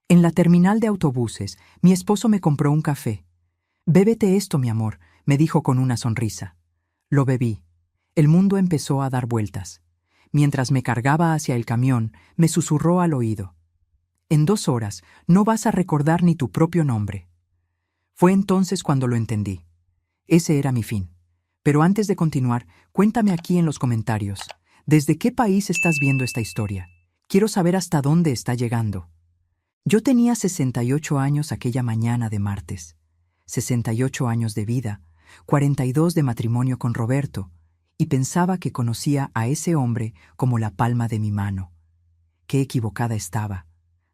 En la terminal de autobuses, mi esposo me compró un café. «Bébete esto, mi amor», me dijo con una sonrisa. Lo bebí. El mundo empezó a dar vueltas. Mientras me cargaba hacia el camión, me susurró al oído: «En 2 horas no vas a recordar ni tu propio nombre». Fue entonces cuando lo entendí. Ese era mi fin. Pero antes de continuar, cuéntame aquí en los comentarios, ¿desde qué país estás viendo esta historia? Quiero saber hasta dónde está llegando. Yo tenía 68 años aquella mañana de martes. 68 años de vida, 42 de matrimonio con Roberto, y pensaba que conocía a ese hombre como la palma de mi mano. Qué equivocada estaba.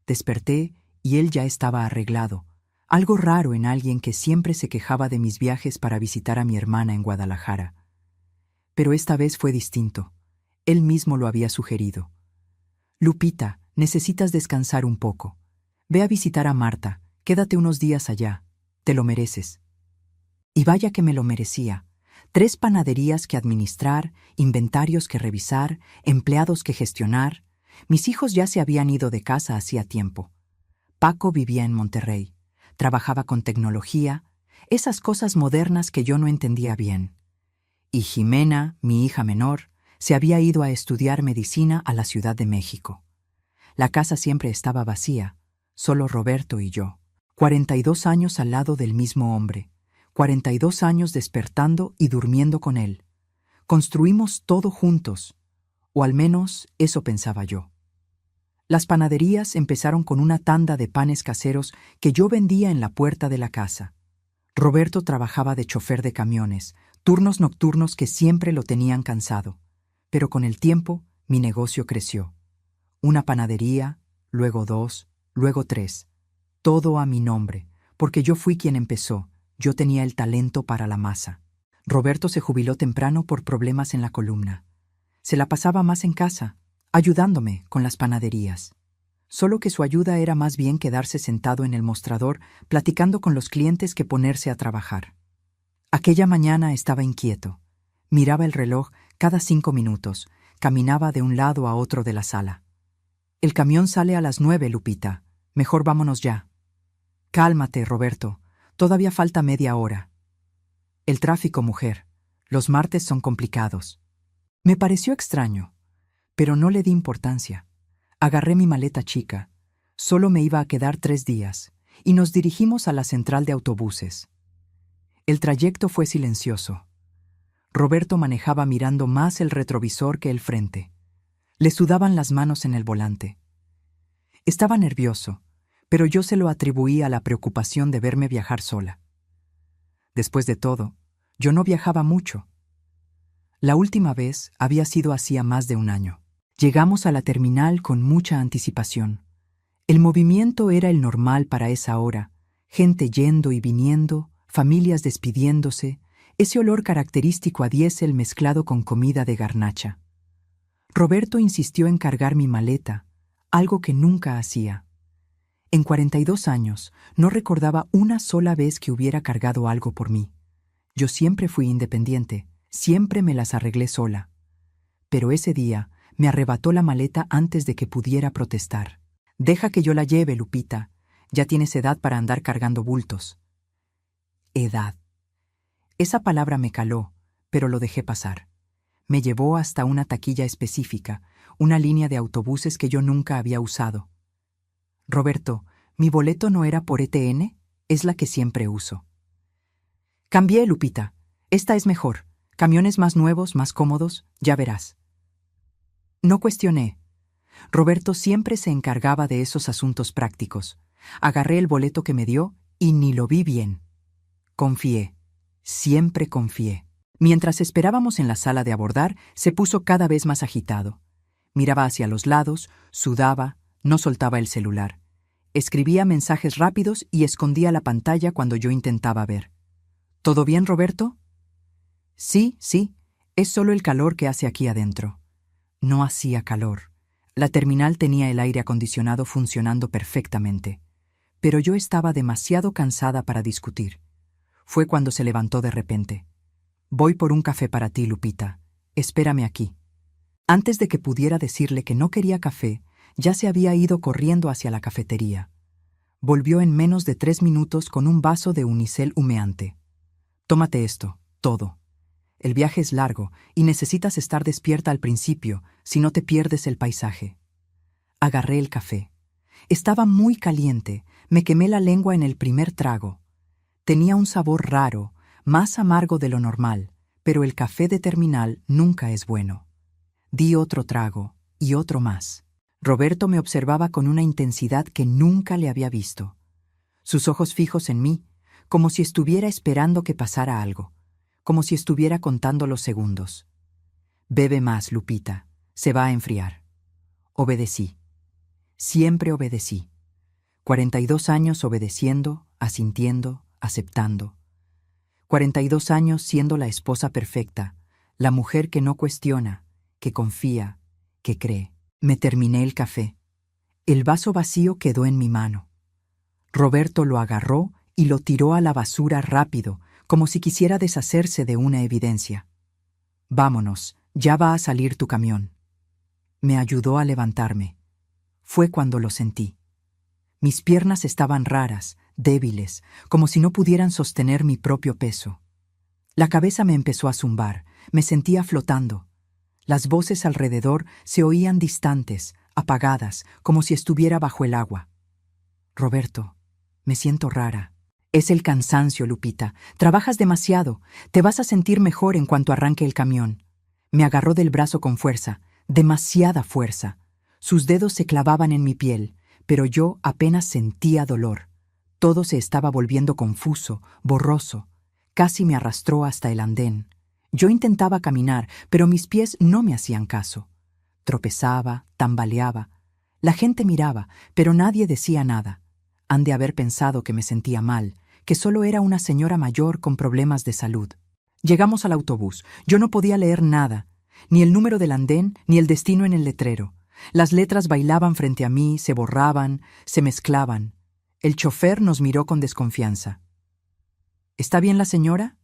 Desperté y él ya estaba arreglado, algo raro en alguien que siempre se quejaba de mis viajes para visitar a mi hermana en Guadalajara. Pero esta vez fue distinto. Él mismo lo había sugerido. «Lupita, necesitas descansar un poco. Ve a visitar a Marta, quédate unos días allá. Te lo mereces». Y vaya que me lo merecía. 3 panaderías que administrar, inventarios que revisar, empleados que gestionar. Mis hijos ya se habían ido de casa hacía tiempo. Paco vivía en Monterrey. Trabajaba con tecnología, esas cosas modernas que yo no entendía bien. Y Jimena, mi hija menor, se había ido a estudiar medicina a la Ciudad de México. La casa siempre estaba vacía, solo Roberto y yo. 42 años al lado del mismo hombre. 42 años despertando y durmiendo con él. Construimos todo juntos, o al menos eso pensaba yo. Las panaderías empezaron con una tanda de panes caseros que yo vendía en la puerta de la casa. Roberto trabajaba de chofer de camiones, turnos nocturnos que siempre lo tenían cansado. Pero con el tiempo, mi negocio creció. Una panadería, luego 2, luego 3. Todo a mi nombre, porque yo fui quien empezó. Yo tenía el talento para la masa. Roberto se jubiló temprano por problemas en la columna. Se la pasaba más en casa, ayudándome con las panaderías. Solo que su ayuda era más bien quedarse sentado en el mostrador platicando con los clientes que ponerse a trabajar. Aquella mañana estaba inquieto. Miraba el reloj cada 5 minutos, caminaba de un lado a otro de la sala. «El camión sale a las 9, Lupita. Mejor vámonos ya». «Cálmate, Roberto. Todavía falta media hora». «El tráfico, mujer. Los martes son complicados». Me pareció extraño, pero no le di importancia. Agarré mi maleta chica. Solo me iba a quedar 3 días, y nos dirigimos a la central de autobuses. El trayecto fue silencioso. Roberto manejaba mirando más el retrovisor que el frente. Le sudaban las manos en el volante. Estaba nervioso, pero yo se lo atribuí a la preocupación de verme viajar sola. Después de todo, yo no viajaba mucho. La última vez había sido hacía más de un año. Llegamos a la terminal con mucha anticipación. El movimiento era el normal para esa hora, gente yendo y viniendo, familias despidiéndose, ese olor característico a diésel mezclado con comida de garnacha. Roberto insistió en cargar mi maleta, algo que nunca hacía. En 42 años no recordaba una sola vez que hubiera cargado algo por mí. Yo siempre fui independiente, siempre me las arreglé sola. Pero ese día me arrebató la maleta antes de que pudiera protestar. «Deja que yo la lleve, Lupita. Ya tienes edad para andar cargando bultos». Edad. Esa palabra me caló, pero lo dejé pasar. Me llevó hasta una taquilla específica, una línea de autobuses que yo nunca había usado. «Roberto, ¿mi boleto no era por ETN? Es la que siempre uso». «Cambié, Lupita. Esta es mejor. Camiones más nuevos, más cómodos, ya verás». No cuestioné. Roberto siempre se encargaba de esos asuntos prácticos. Agarré el boleto que me dio y ni lo vi bien. Confié. Siempre confié. Mientras esperábamos en la sala de abordar, se puso cada vez más agitado. Miraba hacia los lados, sudaba, no soltaba el celular. Escribía mensajes rápidos y escondía la pantalla cuando yo intentaba ver. «¿Todo bien, Roberto?» «Sí, sí. Es solo el calor que hace aquí adentro». No hacía calor. La terminal tenía el aire acondicionado funcionando perfectamente. Pero yo estaba demasiado cansada para discutir. Fue cuando se levantó de repente. «Voy por un café para ti, Lupita. Espérame aquí». Antes de que pudiera decirle que no quería café, ya se había ido corriendo hacia la cafetería. Volvió en menos de 3 minutos con un vaso de unicel humeante. Tómate esto, todo. El viaje es largo y necesitas estar despierta al principio, si no te pierdes el paisaje. Agarré el café. Estaba muy caliente, me quemé la lengua en el primer trago. Tenía un sabor raro, más amargo de lo normal, pero el café de terminal nunca es bueno. Di otro trago, y otro más. Roberto me observaba con una intensidad que nunca le había visto. Sus ojos fijos en mí, como si estuviera esperando que pasara algo, como si estuviera contando los segundos. Bebe más, Lupita, se va a enfriar. Obedecí. Siempre obedecí. 42 años obedeciendo, asintiendo, aceptando. 42 años siendo la esposa perfecta, la mujer que no cuestiona, que confía, que cree. Me terminé el café. El vaso vacío quedó en mi mano. Roberto lo agarró y lo tiró a la basura rápido, como si quisiera deshacerse de una evidencia. Vámonos, ya va a salir tu camión. Me ayudó a levantarme. Fue cuando lo sentí. Mis piernas estaban raras, débiles, como si no pudieran sostener mi propio peso. La cabeza me empezó a zumbar, me sentía flotando. Las voces alrededor se oían distantes, apagadas, como si estuviera bajo el agua. Roberto, me siento rara. Es el cansancio, Lupita. Trabajas demasiado. Te vas a sentir mejor en cuanto arranque el camión. Me agarró del brazo con fuerza, demasiada fuerza. Sus dedos se clavaban en mi piel, pero yo apenas sentía dolor. Todo se estaba volviendo confuso, borroso. Casi me arrastró hasta el andén. Yo intentaba caminar, pero mis pies no me hacían caso. Tropezaba, tambaleaba. La gente miraba, pero nadie decía nada. Han de haber pensado que me sentía mal, que solo era una señora mayor con problemas de salud. Llegamos al autobús. Yo no podía leer nada, ni el número del andén, ni el destino en el letrero. Las letras bailaban frente a mí, se borraban, se mezclaban. El chofer nos miró con desconfianza. ¿Está bien la señora?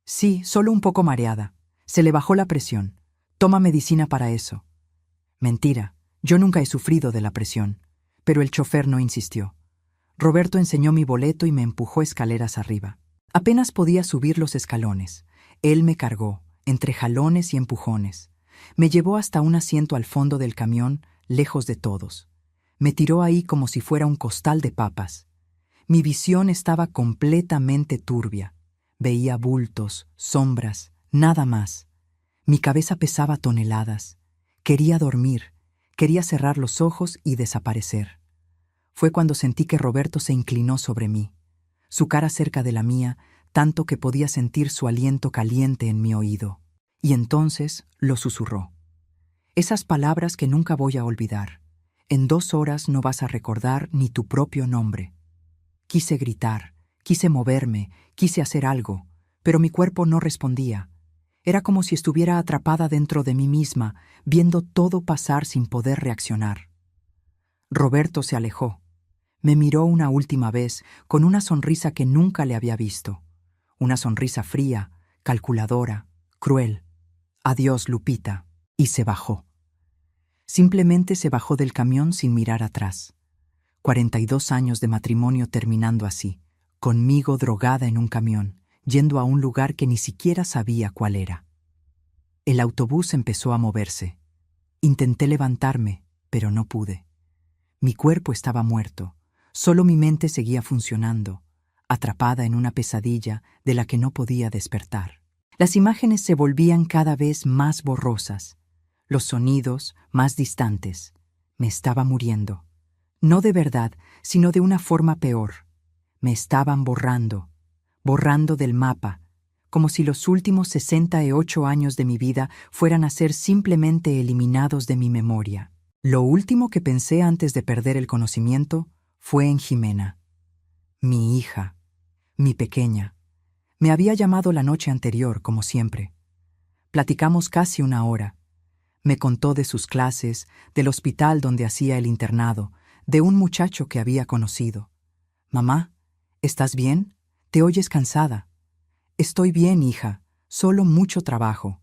Sí, solo un poco mareada. Se le bajó la presión. Toma medicina para eso. Mentira, yo nunca he sufrido de la presión. Pero el chofer no insistió. Roberto enseñó mi boleto y me empujó escaleras arriba. Apenas podía subir los escalones. Él me cargó, entre jalones y empujones. Me llevó hasta un asiento al fondo del camión, lejos de todos. Me tiró ahí como si fuera un costal de papas. Mi visión estaba completamente turbia. Veía bultos, sombras, nada más. Mi cabeza pesaba toneladas. Quería dormir, quería cerrar los ojos y desaparecer. Fue cuando sentí que Roberto se inclinó sobre mí, su cara cerca de la mía, tanto que podía sentir su aliento caliente en mi oído. Y entonces lo susurró. Esas palabras que nunca voy a olvidar. En 2 horas no vas a recordar ni tu propio nombre. Quise gritar, quise moverme, quise hacer algo, pero mi cuerpo no respondía. Era como si estuviera atrapada dentro de mí misma, viendo todo pasar sin poder reaccionar. Roberto se alejó. Me miró una última vez con una sonrisa que nunca le había visto. Una sonrisa fría, calculadora, cruel. Adiós, Lupita. Y se bajó. Simplemente se bajó del camión sin mirar atrás. 42 años de matrimonio terminando así, conmigo drogada en un camión, yendo a un lugar que ni siquiera sabía cuál era. El autobús empezó a moverse. Intenté levantarme, pero no pude. Mi cuerpo estaba muerto, solo mi mente seguía funcionando, atrapada en una pesadilla de la que no podía despertar. Las imágenes se volvían cada vez más borrosas, los sonidos más distantes. Me estaba muriendo. No de verdad, sino de una forma peor. Me estaban borrando del mapa, como si los últimos 68 años de mi vida fueran a ser simplemente eliminados de mi memoria. Lo último que pensé antes de perder el conocimiento fue en Jimena, mi hija, mi pequeña. Me había llamado la noche anterior, como siempre. Platicamos casi 1 hora. Me contó de sus clases, del hospital donde hacía el internado, de un muchacho que había conocido. «Mamá, ¿estás bien? Te oyes cansada». «Estoy bien, hija, solo mucho trabajo».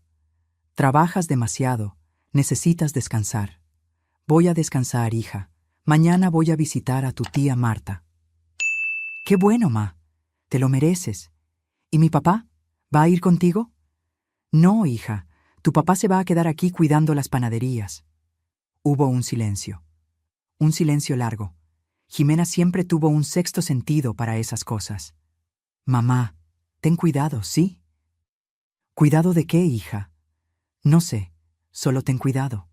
«Trabajas demasiado, necesitas descansar». «Voy a descansar, hija. Mañana voy a visitar a tu tía Marta. Qué bueno, ma. Te lo mereces. ¿Y mi papá? ¿Va a ir contigo? No, hija. Tu papá se va a quedar aquí cuidando las panaderías. Hubo un silencio. Un silencio largo. Jimena siempre tuvo un sexto sentido para esas cosas. Mamá, ten cuidado, ¿sí? ¿Cuidado de qué, hija? No sé, solo ten cuidado.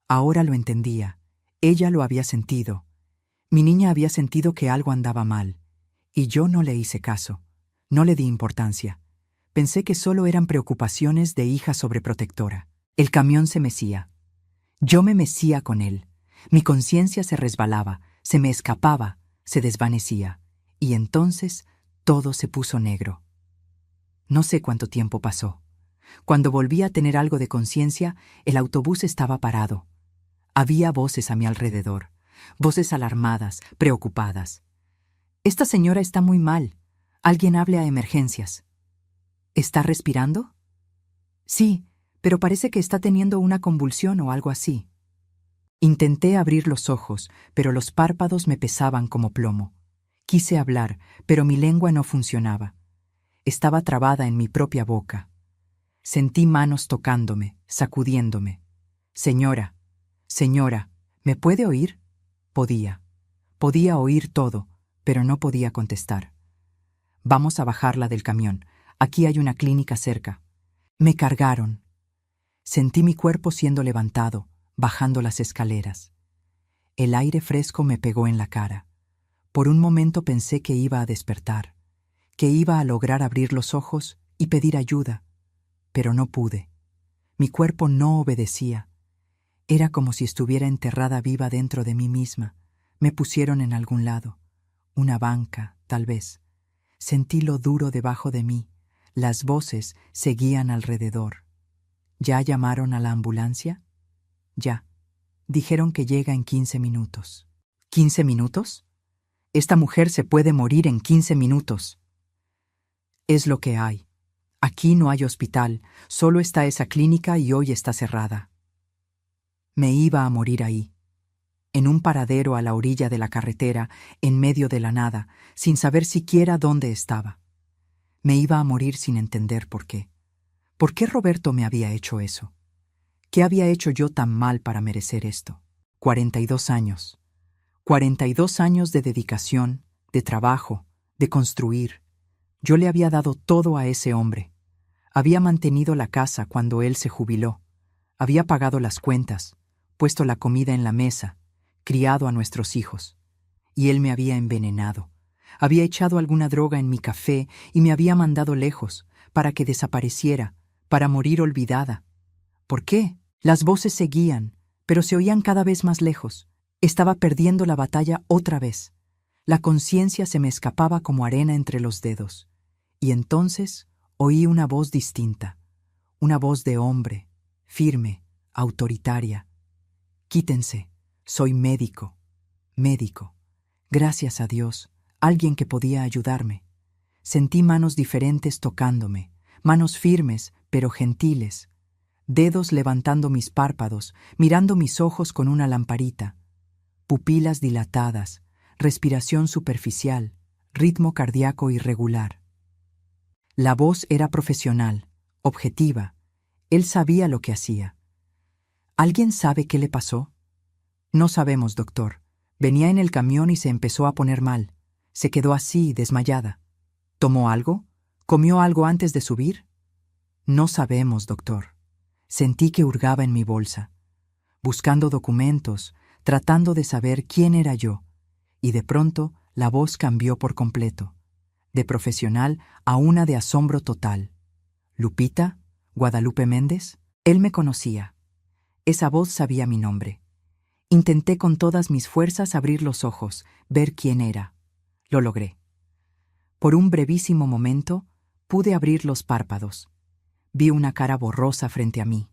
Ahora lo entendía. Ella lo había sentido. Mi niña había sentido que algo andaba mal. Y yo no le hice caso. No le di importancia. Pensé que solo eran preocupaciones de hija sobreprotectora. El camión se mecía. Yo me mecía con él. Mi conciencia se resbalaba, se me escapaba, se desvanecía. Y entonces todo se puso negro. No sé cuánto tiempo pasó. Cuando volví a tener algo de conciencia, el autobús estaba parado. Había voces a mi alrededor, voces alarmadas, preocupadas. Esta señora está muy mal. Alguien hable a emergencias. ¿Está respirando? Sí, pero parece que está teniendo una convulsión o algo así. Intenté abrir los ojos, pero los párpados me pesaban como plomo. Quise hablar, pero mi lengua no funcionaba. Estaba trabada en mi propia boca. Sentí manos tocándome, sacudiéndome. Señora, señora, ¿me puede oír? Podía. Podía oír todo, pero no podía contestar. Vamos a bajarla del camión. Aquí hay una clínica cerca. Me cargaron. Sentí mi cuerpo siendo levantado, bajando las escaleras. El aire fresco me pegó en la cara. Por un momento pensé que iba a despertar, que iba a lograr abrir los ojos y pedir ayuda, pero no pude. Mi cuerpo no obedecía. Era como si estuviera enterrada viva dentro de mí misma. Me pusieron en algún lado, una banca, tal vez. Sentí lo duro debajo de mí. Las voces seguían alrededor. ¿Ya llamaron a la ambulancia? Ya. Dijeron que llega en 15 minutos. ¿15 minutos? Esta mujer se puede morir en 15 minutos. Es lo que hay. Aquí no hay hospital, solo está esa clínica y hoy está cerrada. Me iba a morir ahí, en un paradero a la orilla de la carretera, en medio de la nada, sin saber siquiera dónde estaba. Me iba a morir sin entender por qué. ¿Por qué Roberto me había hecho eso? ¿Qué había hecho yo tan mal para merecer esto? 42 años. 42 años de dedicación, de trabajo, de construir. Yo le había dado todo a ese hombre. Había mantenido la casa cuando él se jubiló. Había pagado las cuentas, puesto la comida en la mesa, criado a nuestros hijos. Y él me había envenenado. Había echado alguna droga en mi café y me había mandado lejos, para que desapareciera, para morir olvidada. ¿Por qué? Las voces seguían, pero se oían cada vez más lejos. Estaba perdiendo la batalla otra vez. La conciencia se me escapaba como arena entre los dedos. Y entonces oí una voz distinta, una voz de hombre, firme, autoritaria. Quítense, soy médico, médico. Gracias a Dios, alguien que podía ayudarme. Sentí manos diferentes tocándome, manos firmes pero gentiles, dedos levantando mis párpados, mirando mis ojos con una lamparita, pupilas dilatadas, respiración superficial, ritmo cardíaco irregular. La voz era profesional, objetiva. Él sabía lo que hacía. ¿Alguien sabe qué le pasó? No sabemos, doctor. Venía en el camión y se empezó a poner mal. Se quedó así, desmayada. ¿Tomó algo? ¿Comió algo antes de subir? No sabemos, doctor. Sentí que hurgaba en mi bolsa, buscando documentos, tratando de saber quién era yo, y de pronto la voz cambió por completo, de profesional a una de asombro total. ¿Lupita? ¿Guadalupe Méndez? Él me conocía. Esa voz sabía mi nombre. Intenté con todas mis fuerzas abrir los ojos, ver quién era. Lo logré. Por un brevísimo momento, pude abrir los párpados. Vi una cara borrosa frente a mí.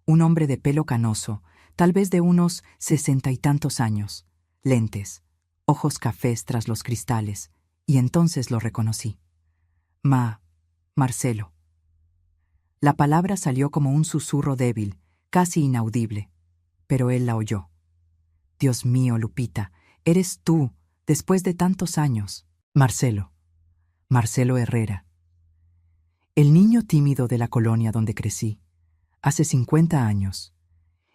Un hombre de pelo canoso, tal vez de unos 60 y tantos años, lentes, ojos cafés tras los cristales, y entonces lo reconocí. Marcelo. La palabra salió como un susurro débil, casi inaudible, pero él la oyó. Dios mío, Lupita, eres tú, después de tantos años. Marcelo. Marcelo Herrera. El niño tímido de la colonia donde crecí. Hace 50 años.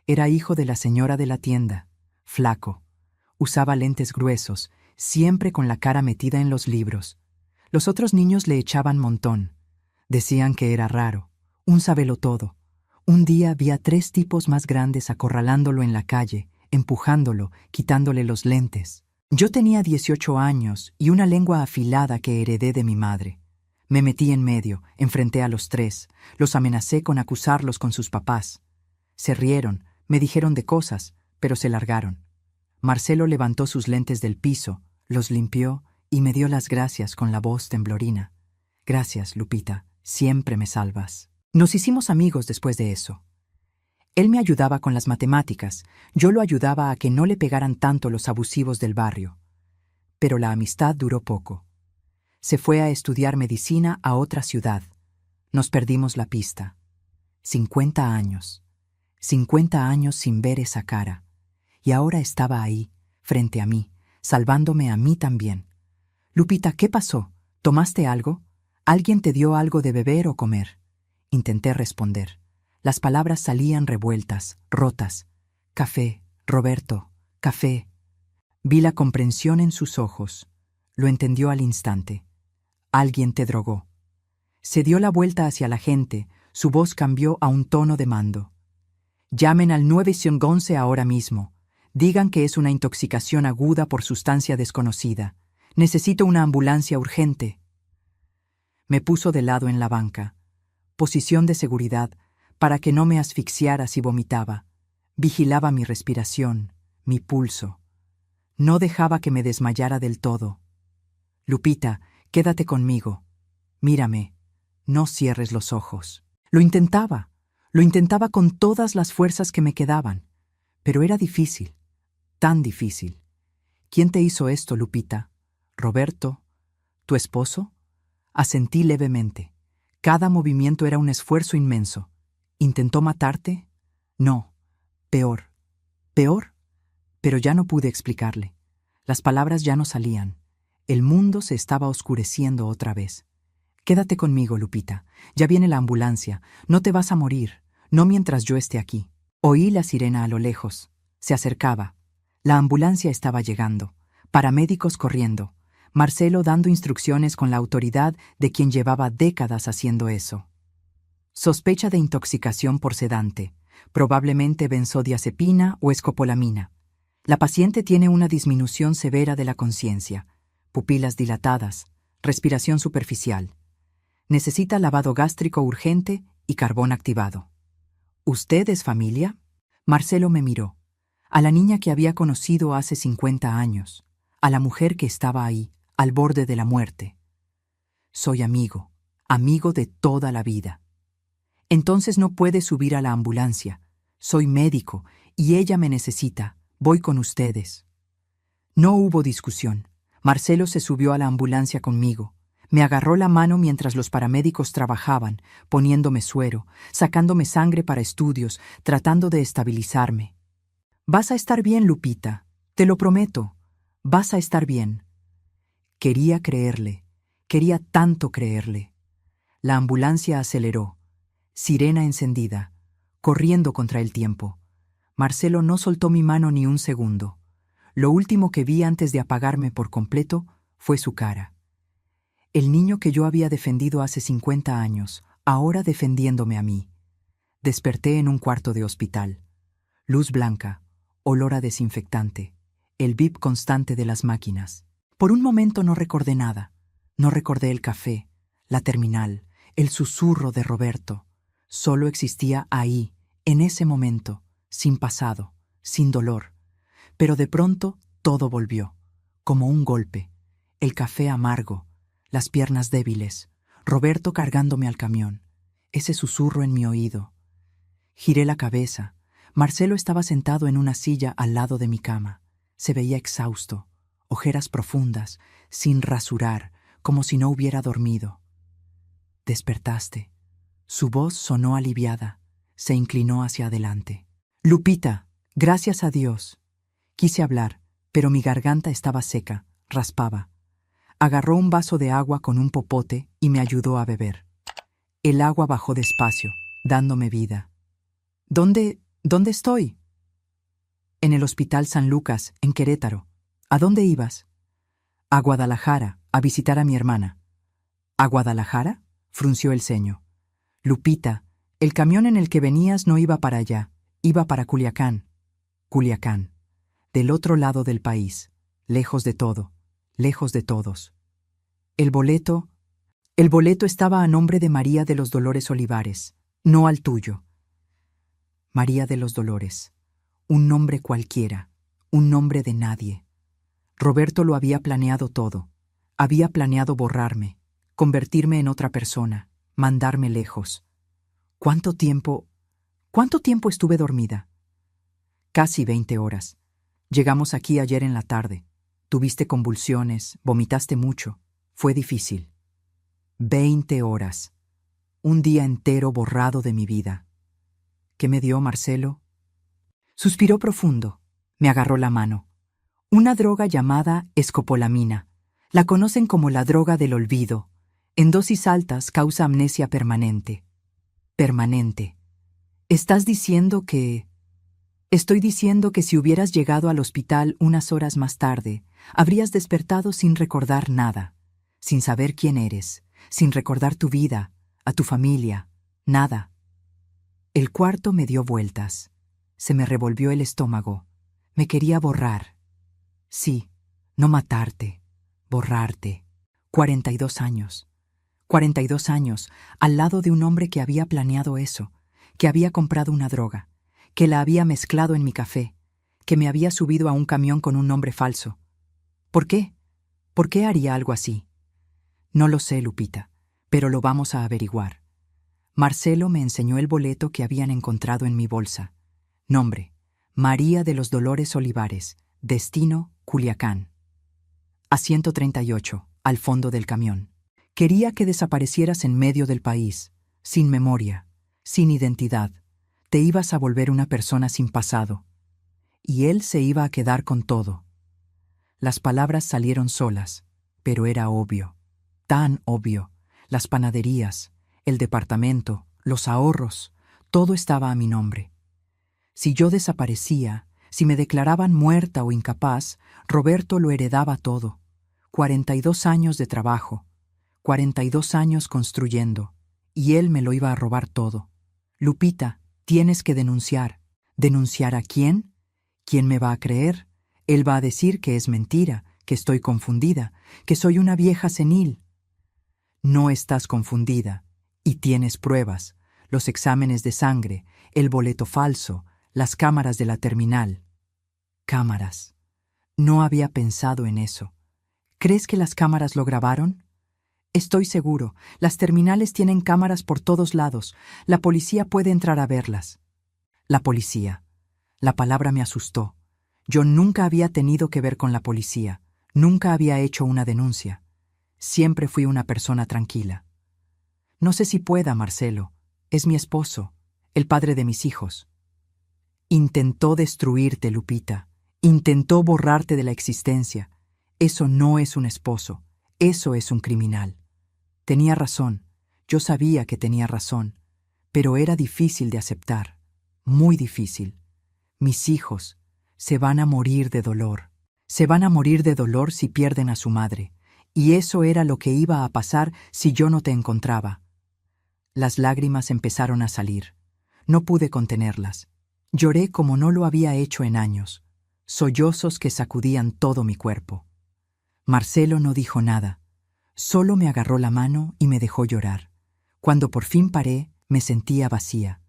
Era hijo de la señora de la tienda, flaco. Usaba lentes gruesos, siempre con la cara metida en los libros. Los otros niños le echaban montón. Decían que era raro, un sabelotodo. Un día vi a 3 tipos más grandes acorralándolo en la calle, empujándolo, quitándole los lentes. Yo tenía 18 años y una lengua afilada que heredé de mi madre. Me metí en medio, enfrenté a los 3, los amenacé con acusarlos con sus papás. Se rieron, me dijeron de cosas, pero se largaron. Marcelo levantó sus lentes del piso, los limpió y me dio las gracias con la voz temblorina. Gracias, Lupita, siempre me salvas. Nos hicimos amigos después de eso. Él me ayudaba con las matemáticas, yo lo ayudaba a que no le pegaran tanto los abusivos del barrio. Pero la amistad duró poco. Se fue a estudiar medicina a otra ciudad. Nos perdimos la pista. 50 años. 50 años sin ver esa cara. Y ahora estaba ahí, frente a mí, salvándome a mí también. Lupita, ¿qué pasó? ¿Tomaste algo? ¿Alguien te dio algo de beber o comer? Intenté responder. Las palabras salían revueltas, rotas. Café, Roberto, café. Vi la comprensión en sus ojos. Lo entendió al instante. Alguien te drogó. Se dio la vuelta hacia la gente, su voz cambió a un tono de mando. Llamen al 911 ahora mismo. Digan que es una intoxicación aguda por sustancia desconocida. Necesito una ambulancia urgente. Me puso de lado en la banca. Posición de seguridad, para que no me asfixiara si vomitaba. Vigilaba mi respiración, mi pulso. No dejaba que me desmayara del todo. Lupita, quédate conmigo. Mírame. No cierres los ojos. Lo intentaba con todas las fuerzas que me quedaban. Pero era difícil, tan difícil. ¿Quién te hizo esto, Lupita? ¿Roberto? ¿Tu esposo? Asentí levemente. Cada movimiento era un esfuerzo inmenso. ¿Intentó matarte? No. Peor. ¿Peor? Pero ya no pude explicarle. Las palabras ya no salían. El mundo se estaba oscureciendo otra vez. Quédate conmigo, Lupita. Ya viene la ambulancia. No te vas a morir. No mientras yo esté aquí. Oí la sirena a lo lejos. Se acercaba. La ambulancia estaba llegando. Paramédicos corriendo. Marcelo dando instrucciones con la autoridad de quien llevaba décadas haciendo eso. Sospecha de intoxicación por sedante. Probablemente benzodiazepina o escopolamina. La paciente tiene una disminución severa de la conciencia. Pupilas dilatadas. Respiración superficial. Necesita lavado gástrico urgente y carbón activado. ¿Usted es familia? Marcelo me miró. A la niña que había conocido hace 50 años. A la mujer que estaba ahí, al borde de la muerte. Soy amigo, amigo de toda la vida. Entonces no puede subir a la ambulancia. Soy médico y ella me necesita. Voy con ustedes. No hubo discusión. Marcelo se subió a la ambulancia conmigo. Me agarró la mano mientras los paramédicos trabajaban, poniéndome suero, sacándome sangre para estudios, tratando de estabilizarme. Vas a estar bien, Lupita. Te lo prometo. Vas a estar bien. Quería creerle. Quería tanto creerle. La ambulancia aceleró. Sirena encendida. Corriendo contra el tiempo. Marcelo no soltó mi mano ni un segundo. Lo último que vi antes de apagarme por completo fue su cara. El niño que yo había defendido hace 50 años, ahora defendiéndome a mí. Desperté en un cuarto de hospital. Luz blanca, olor a desinfectante, el bip constante de las máquinas. Por un momento no recordé nada. No recordé el café, la terminal, el susurro de Roberto. Solo existía ahí, en ese momento, sin pasado, sin dolor. Pero de pronto todo volvió, como un golpe. El café amargo, las piernas débiles, Roberto cargándome al camión, ese susurro en mi oído. Giré la cabeza. Marcelo estaba sentado en una silla al lado de mi cama. Se veía exhausto, ojeras profundas, sin rasurar, como si no hubiera dormido. Despertaste. Su voz sonó aliviada. Se inclinó hacia adelante. Lupita, gracias a Dios. Quise hablar, pero mi garganta estaba seca, raspaba. Agarró un vaso de agua con un popote y me ayudó a beber. El agua bajó despacio, dándome vida. ¿Dónde estoy? En el Hospital San Lucas, en Querétaro. ¿A dónde ibas? A Guadalajara, a visitar a mi hermana. ¿A Guadalajara? Frunció el ceño. Lupita, el camión en el que venías no iba para allá, iba para Culiacán. Culiacán. Del otro lado del país, lejos de todo, lejos de todos. El boleto estaba a nombre de María de los Dolores Olivares, no al tuyo. María de los Dolores. Un nombre cualquiera, un nombre de nadie. Roberto lo había planeado todo. Había planeado borrarme, convertirme en otra persona, mandarme lejos. ¿Cuánto tiempo estuve dormida? Casi 20 horas. Llegamos aquí ayer en la tarde. Tuviste convulsiones, vomitaste mucho. Fue difícil. 20 horas. Un día entero borrado de mi vida. ¿Qué me dio Marcelo? Suspiró profundo. Me agarró la mano. Una droga llamada escopolamina. La conocen como la droga del olvido. En dosis altas causa amnesia permanente. Permanente. Estoy diciendo que si hubieras llegado al hospital unas horas más tarde, habrías despertado sin recordar nada, sin saber quién eres, sin recordar tu vida, a tu familia, nada. El cuarto me dio vueltas. Se me revolvió el estómago. Me quería borrar. Sí, no matarte, borrarte. 42 años. 42 años, al lado de un hombre que había planeado eso, que había comprado una droga, que la había mezclado en mi café, que me había subido a un camión con un nombre falso. ¿Por qué? ¿Por qué haría algo así? No lo sé, Lupita, pero lo vamos a averiguar. Marcelo me enseñó el boleto que habían encontrado en mi bolsa. Nombre: María de los Dolores Olivares. Destino: Culiacán. Asiento 38, al fondo del camión. Quería que desaparecieras en medio del país, sin memoria, sin identidad. Te ibas a volver una persona sin pasado. Y él se iba a quedar con todo. Las palabras salieron solas, pero era obvio. Tan obvio. Las panaderías, el departamento, los ahorros, todo estaba a mi nombre. Si yo desaparecía, si me declaraban muerta o incapaz, Roberto lo heredaba todo. 42 años de trabajo, 42 años construyendo, y él me lo iba a robar todo. Lupita, tienes que denunciar. ¿Denunciar a quién? ¿Quién me va a creer? Él va a decir que es mentira, que estoy confundida, que soy una vieja senil. No estás confundida, y tienes pruebas, los exámenes de sangre, el boleto falso, las cámaras de la terminal. Cámaras. No había pensado en eso. ¿Crees que las cámaras lo grabaron? Estoy seguro, las terminales tienen cámaras por todos lados, la policía puede entrar a verlas. La policía. La palabra me asustó. Yo nunca había tenido que ver con la policía, nunca había hecho una denuncia. Siempre fui una persona tranquila. No sé si pueda, Marcelo. Es mi esposo, el padre de mis hijos. Intentó destruirte, Lupita. Intentó borrarte de la existencia. Eso no es un esposo. Eso es un criminal. Tenía razón. Yo sabía que tenía razón. Pero era difícil de aceptar. Muy difícil. Mis hijos se van a morir de dolor. Se van a morir de dolor si pierden a su madre. Y eso era lo que iba a pasar si yo no te encontraba. Las lágrimas empezaron a salir. No pude contenerlas. Lloré como no lo había hecho en años. Sollozos que sacudían todo mi cuerpo. Marcelo no dijo nada. Solo me agarró la mano y me dejó llorar. Cuando por fin paré, me sentía vacía,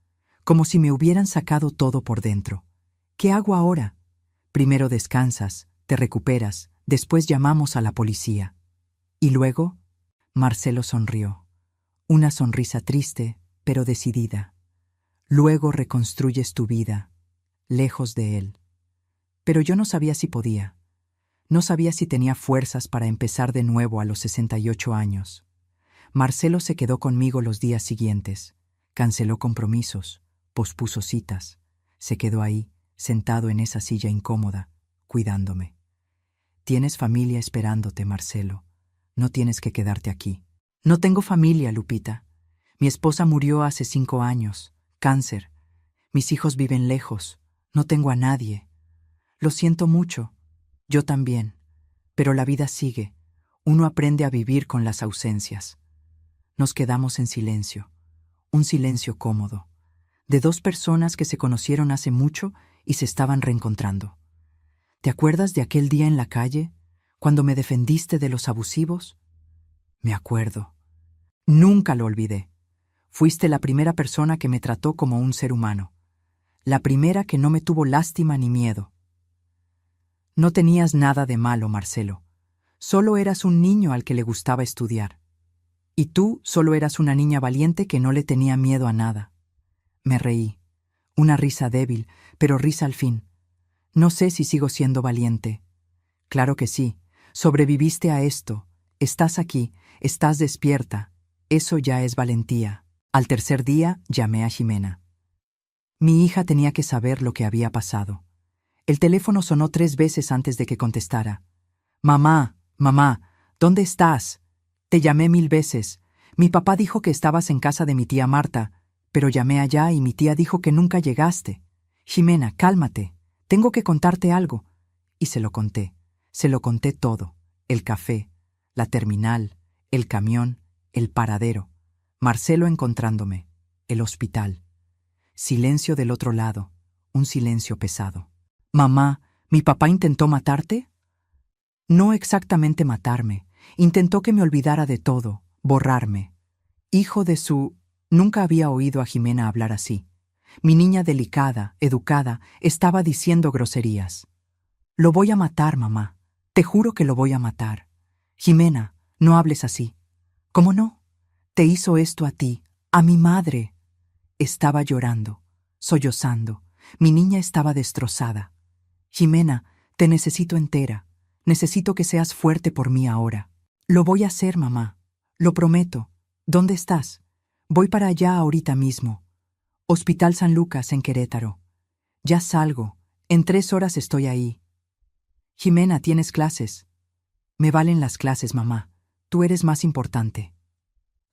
como si me hubieran sacado todo por dentro. ¿Qué hago ahora? Primero descansas, te recuperas, después llamamos a la policía. ¿Y luego? Marcelo sonrió. Una sonrisa triste, pero decidida. Luego reconstruyes tu vida, lejos de él. Pero yo no sabía si podía. No sabía si tenía fuerzas para empezar de nuevo a los 68 años. Marcelo se quedó conmigo los días siguientes. Canceló compromisos, pospuso citas. Se quedó ahí, sentado en esa silla incómoda, cuidándome. Tienes familia esperándote, Marcelo. No tienes que quedarte aquí. No tengo familia, Lupita. Mi esposa murió hace 5 años. Cáncer. Mis hijos viven lejos. No tengo a nadie. Lo siento mucho. Yo también. Pero la vida sigue. Uno aprende a vivir con las ausencias. Nos quedamos en silencio. Un silencio cómodo. De 2 personas que se conocieron hace mucho y se estaban reencontrando. ¿Te acuerdas de aquel día en la calle, cuando me defendiste de los abusivos? Me acuerdo. Nunca lo olvidé. Fuiste la primera persona que me trató como un ser humano. La primera que no me tuvo lástima ni miedo. No tenías nada de malo, Marcelo. Solo eras un niño al que le gustaba estudiar. Y tú solo eras una niña valiente que no le tenía miedo a nada. Me reí. Una risa débil, pero risa al fin. No sé si sigo siendo valiente. Claro que sí. Sobreviviste a esto. Estás aquí. Estás despierta. Eso ya es valentía. Al tercer día llamé a Ximena. Mi hija tenía que saber lo que había pasado. El teléfono sonó 3 veces antes de que contestara. Mamá, mamá, ¿dónde estás? Te llamé 1000 veces. Mi papá dijo que estabas en casa de mi tía Marta, pero llamé allá y mi tía dijo que nunca llegaste. Ximena, cálmate. Tengo que contarte algo. Y se lo conté. Se lo conté todo. El café, la terminal, el camión, el paradero. Marcelo encontrándome. El hospital. Silencio del otro lado. Un silencio pesado. Mamá, ¿mi papá intentó matarte? No exactamente matarme. Intentó que me olvidara de todo, borrarme. Hijo de su... Nunca había oído a Ximena hablar así. Mi niña delicada, educada, estaba diciendo groserías. Lo voy a matar, mamá. Te juro que lo voy a matar. Ximena, no hables así. ¿Cómo no? Te hizo esto a ti, a mi madre. Estaba llorando, sollozando. Mi niña estaba destrozada. Ximena, te necesito entera. Necesito que seas fuerte por mí ahora. Lo voy a hacer, mamá. Lo prometo. ¿Dónde estás? Voy para allá ahorita mismo. Hospital San Lucas, en Querétaro. Ya salgo. En 3 horas estoy ahí. Ximena, ¿tienes clases? Me valen las clases, mamá. Tú eres más importante.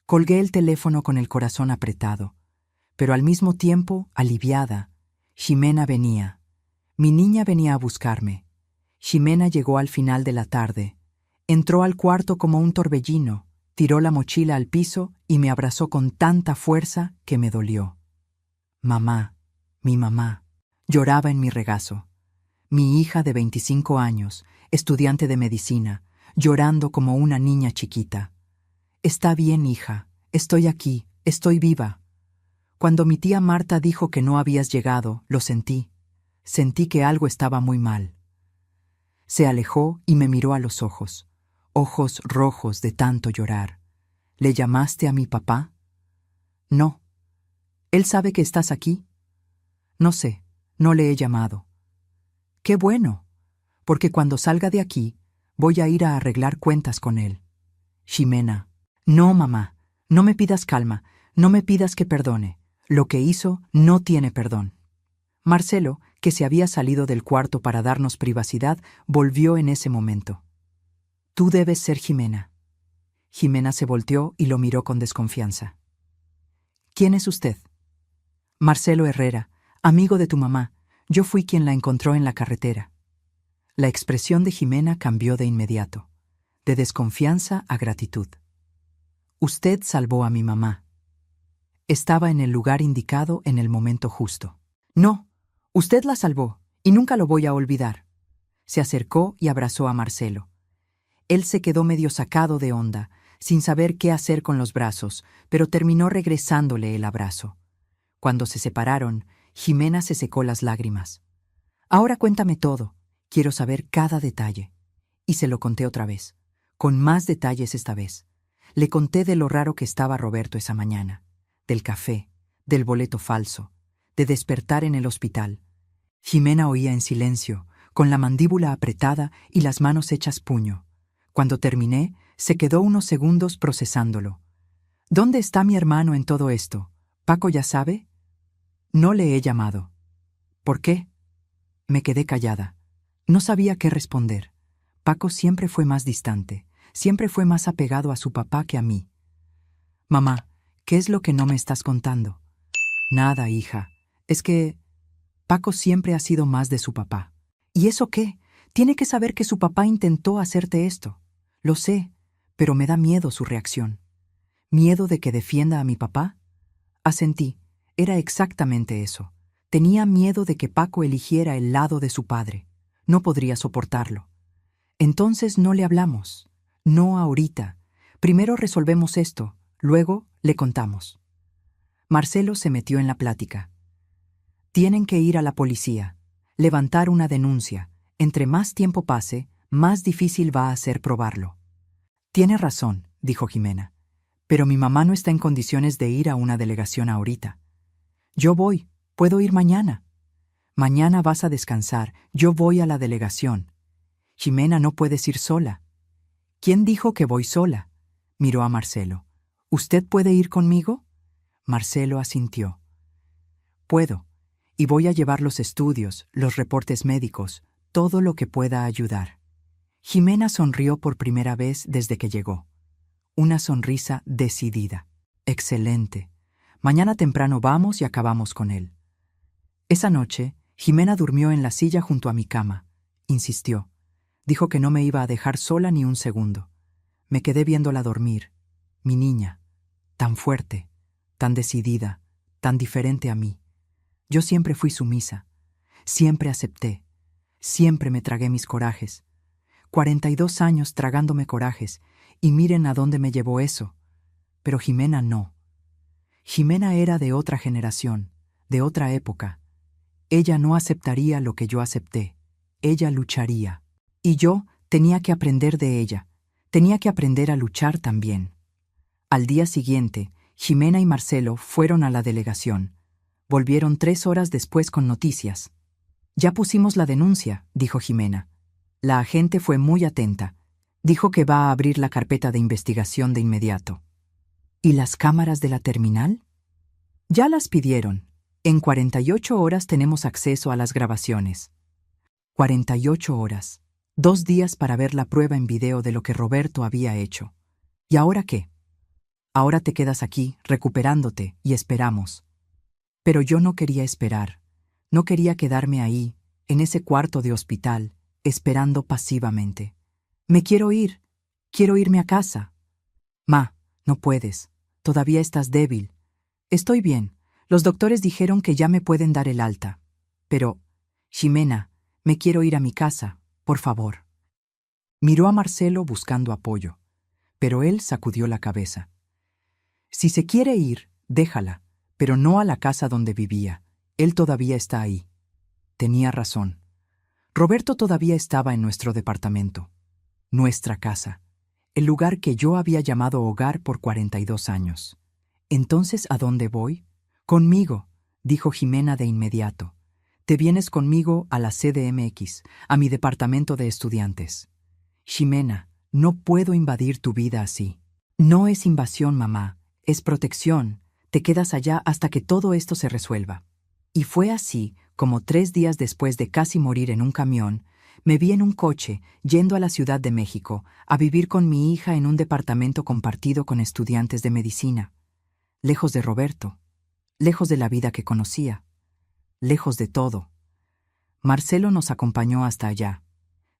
Colgué el teléfono con el corazón apretado, pero al mismo tiempo, aliviada. Ximena venía. Mi niña venía a buscarme. Ximena llegó al final de la tarde. Entró al cuarto como un torbellino, tiró la mochila al piso y me abrazó con tanta fuerza que me dolió. Mamá, mi mamá, lloraba en mi regazo. Mi hija de 25 años, estudiante de medicina, llorando como una niña chiquita. Está bien, hija, estoy aquí, estoy viva. Cuando mi tía Marta dijo que no habías llegado, lo sentí. Sentí que algo estaba muy mal. Se alejó y me miró a los ojos rojos de tanto llorar. ¿Le llamaste a mi papá? No. ¿Él sabe que estás aquí? No sé, no le he llamado. Qué bueno, porque cuando salga de aquí, voy a ir a arreglar cuentas con él. Ximena. No, mamá, no me pidas calma, no me pidas que perdone. Lo que hizo no tiene perdón. Marcelo, que se había salido del cuarto para darnos privacidad, volvió en ese momento. Tú debes ser Ximena. Ximena se volteó y lo miró con desconfianza. ¿Quién es usted? Marcelo Herrera, amigo de tu mamá. Yo fui quien la encontró en la carretera. La expresión de Ximena cambió de inmediato, de desconfianza a gratitud. Usted salvó a mi mamá. Estaba en el lugar indicado en el momento justo. No, usted la salvó, y nunca lo voy a olvidar. Se acercó y abrazó a Marcelo. Él se quedó medio sacado de onda, sin saber qué hacer con los brazos, pero terminó regresándole el abrazo. Cuando se separaron, Ximena se secó las lágrimas. Ahora cuéntame todo, quiero saber cada detalle. Y se lo conté otra vez, con más detalles esta vez. Le conté de lo raro que estaba Roberto esa mañana, del café, del boleto falso, de despertar en el hospital. Ximena oía en silencio, con la mandíbula apretada y las manos hechas puño. Cuando terminé, se quedó unos segundos procesándolo. ¿Dónde está mi hermano en todo esto? ¿Paco ya sabe? No le he llamado. ¿Por qué? Me quedé callada. No sabía qué responder. Paco siempre fue más distante, siempre fue más apegado a su papá que a mí. Mamá, ¿qué es lo que no me estás contando? Nada, hija. Es que Paco siempre ha sido más de su papá. ¿Y eso qué? Tiene que saber que su papá intentó hacerte esto. Lo sé, pero me da miedo su reacción. ¿Miedo de que defienda a mi papá? Asentí. Era exactamente eso. Tenía miedo de que Paco eligiera el lado de su padre. No podría soportarlo. Entonces no le hablamos. No ahorita. Primero resolvemos esto, luego le contamos. Marcelo se metió en la plática. Tienen que ir a la policía, levantar una denuncia. Entre más tiempo pase, más difícil va a ser probarlo. Tiene razón, dijo Jimena. Pero mi mamá no está en condiciones de ir a una delegación ahorita. Yo voy, puedo ir mañana. Mañana vas a descansar, yo voy a la delegación. Jimena, no puedes ir sola. ¿Quién dijo que voy sola? Miró a Marcelo. ¿Usted puede ir conmigo? Marcelo asintió. Puedo, y voy a llevar los estudios, los reportes médicos, todo lo que pueda ayudar. Jimena sonrió por primera vez desde que llegó. Una sonrisa decidida. Excelente. Mañana temprano vamos y acabamos con él. Esa noche, Jimena durmió en la silla junto a mi cama. Insistió. Dijo que no me iba a dejar sola ni un segundo. Me quedé viéndola dormir. Mi niña. Tan fuerte, tan decidida, tan diferente a mí. Yo siempre fui sumisa. Siempre acepté. Siempre me tragué mis corajes. 42 años tragándome corajes, y miren a dónde me llevó eso. Pero Jimena no. Jimena era de otra generación, de otra época. Ella no aceptaría lo que yo acepté. Ella lucharía. Y yo tenía que aprender de ella. Tenía que aprender a luchar también. Al día siguiente, Jimena y Marcelo fueron a la delegación. Volvieron 3 horas después con noticias. Ya pusimos la denuncia, dijo Jimena. La agente fue muy atenta. Dijo que va a abrir la carpeta de investigación de inmediato. ¿Y las cámaras de la terminal? Ya las pidieron. En 48 horas tenemos acceso a las grabaciones. 48 horas. 2 días para ver la prueba en video de lo que Roberto había hecho. ¿Y ahora qué? Ahora te quedas aquí, recuperándote, y esperamos. Pero yo no quería esperar. No quería quedarme ahí, en ese cuarto de hospital, esperando pasivamente. Me quiero ir. Quiero irme a casa. Ma, no puedes. Todavía estás débil. Estoy bien. Los doctores dijeron que ya me pueden dar el alta. Pero, Ximena, me quiero ir a mi casa, por favor. Miró a Marcelo buscando apoyo, pero él sacudió la cabeza. Si se quiere ir, déjala, pero no a la casa donde vivía. Él todavía está ahí. Tenía razón. Roberto todavía estaba en nuestro departamento. Nuestra casa. El lugar que yo había llamado hogar por 42 años. ¿Entonces a dónde voy? Conmigo, dijo Jimena de inmediato. Te vienes conmigo a la CDMX, a mi departamento de estudiantes. Ximena, no puedo invadir tu vida así. No es invasión, mamá, es protección. Te quedas allá hasta que todo esto se resuelva. Y fue así como 3 días después de casi morir en un camión, me vi en un coche yendo a la Ciudad de México a vivir con mi hija en un departamento compartido con estudiantes de medicina. Lejos de Roberto, lejos de la vida que conocía, lejos de todo. Marcelo nos acompañó hasta allá.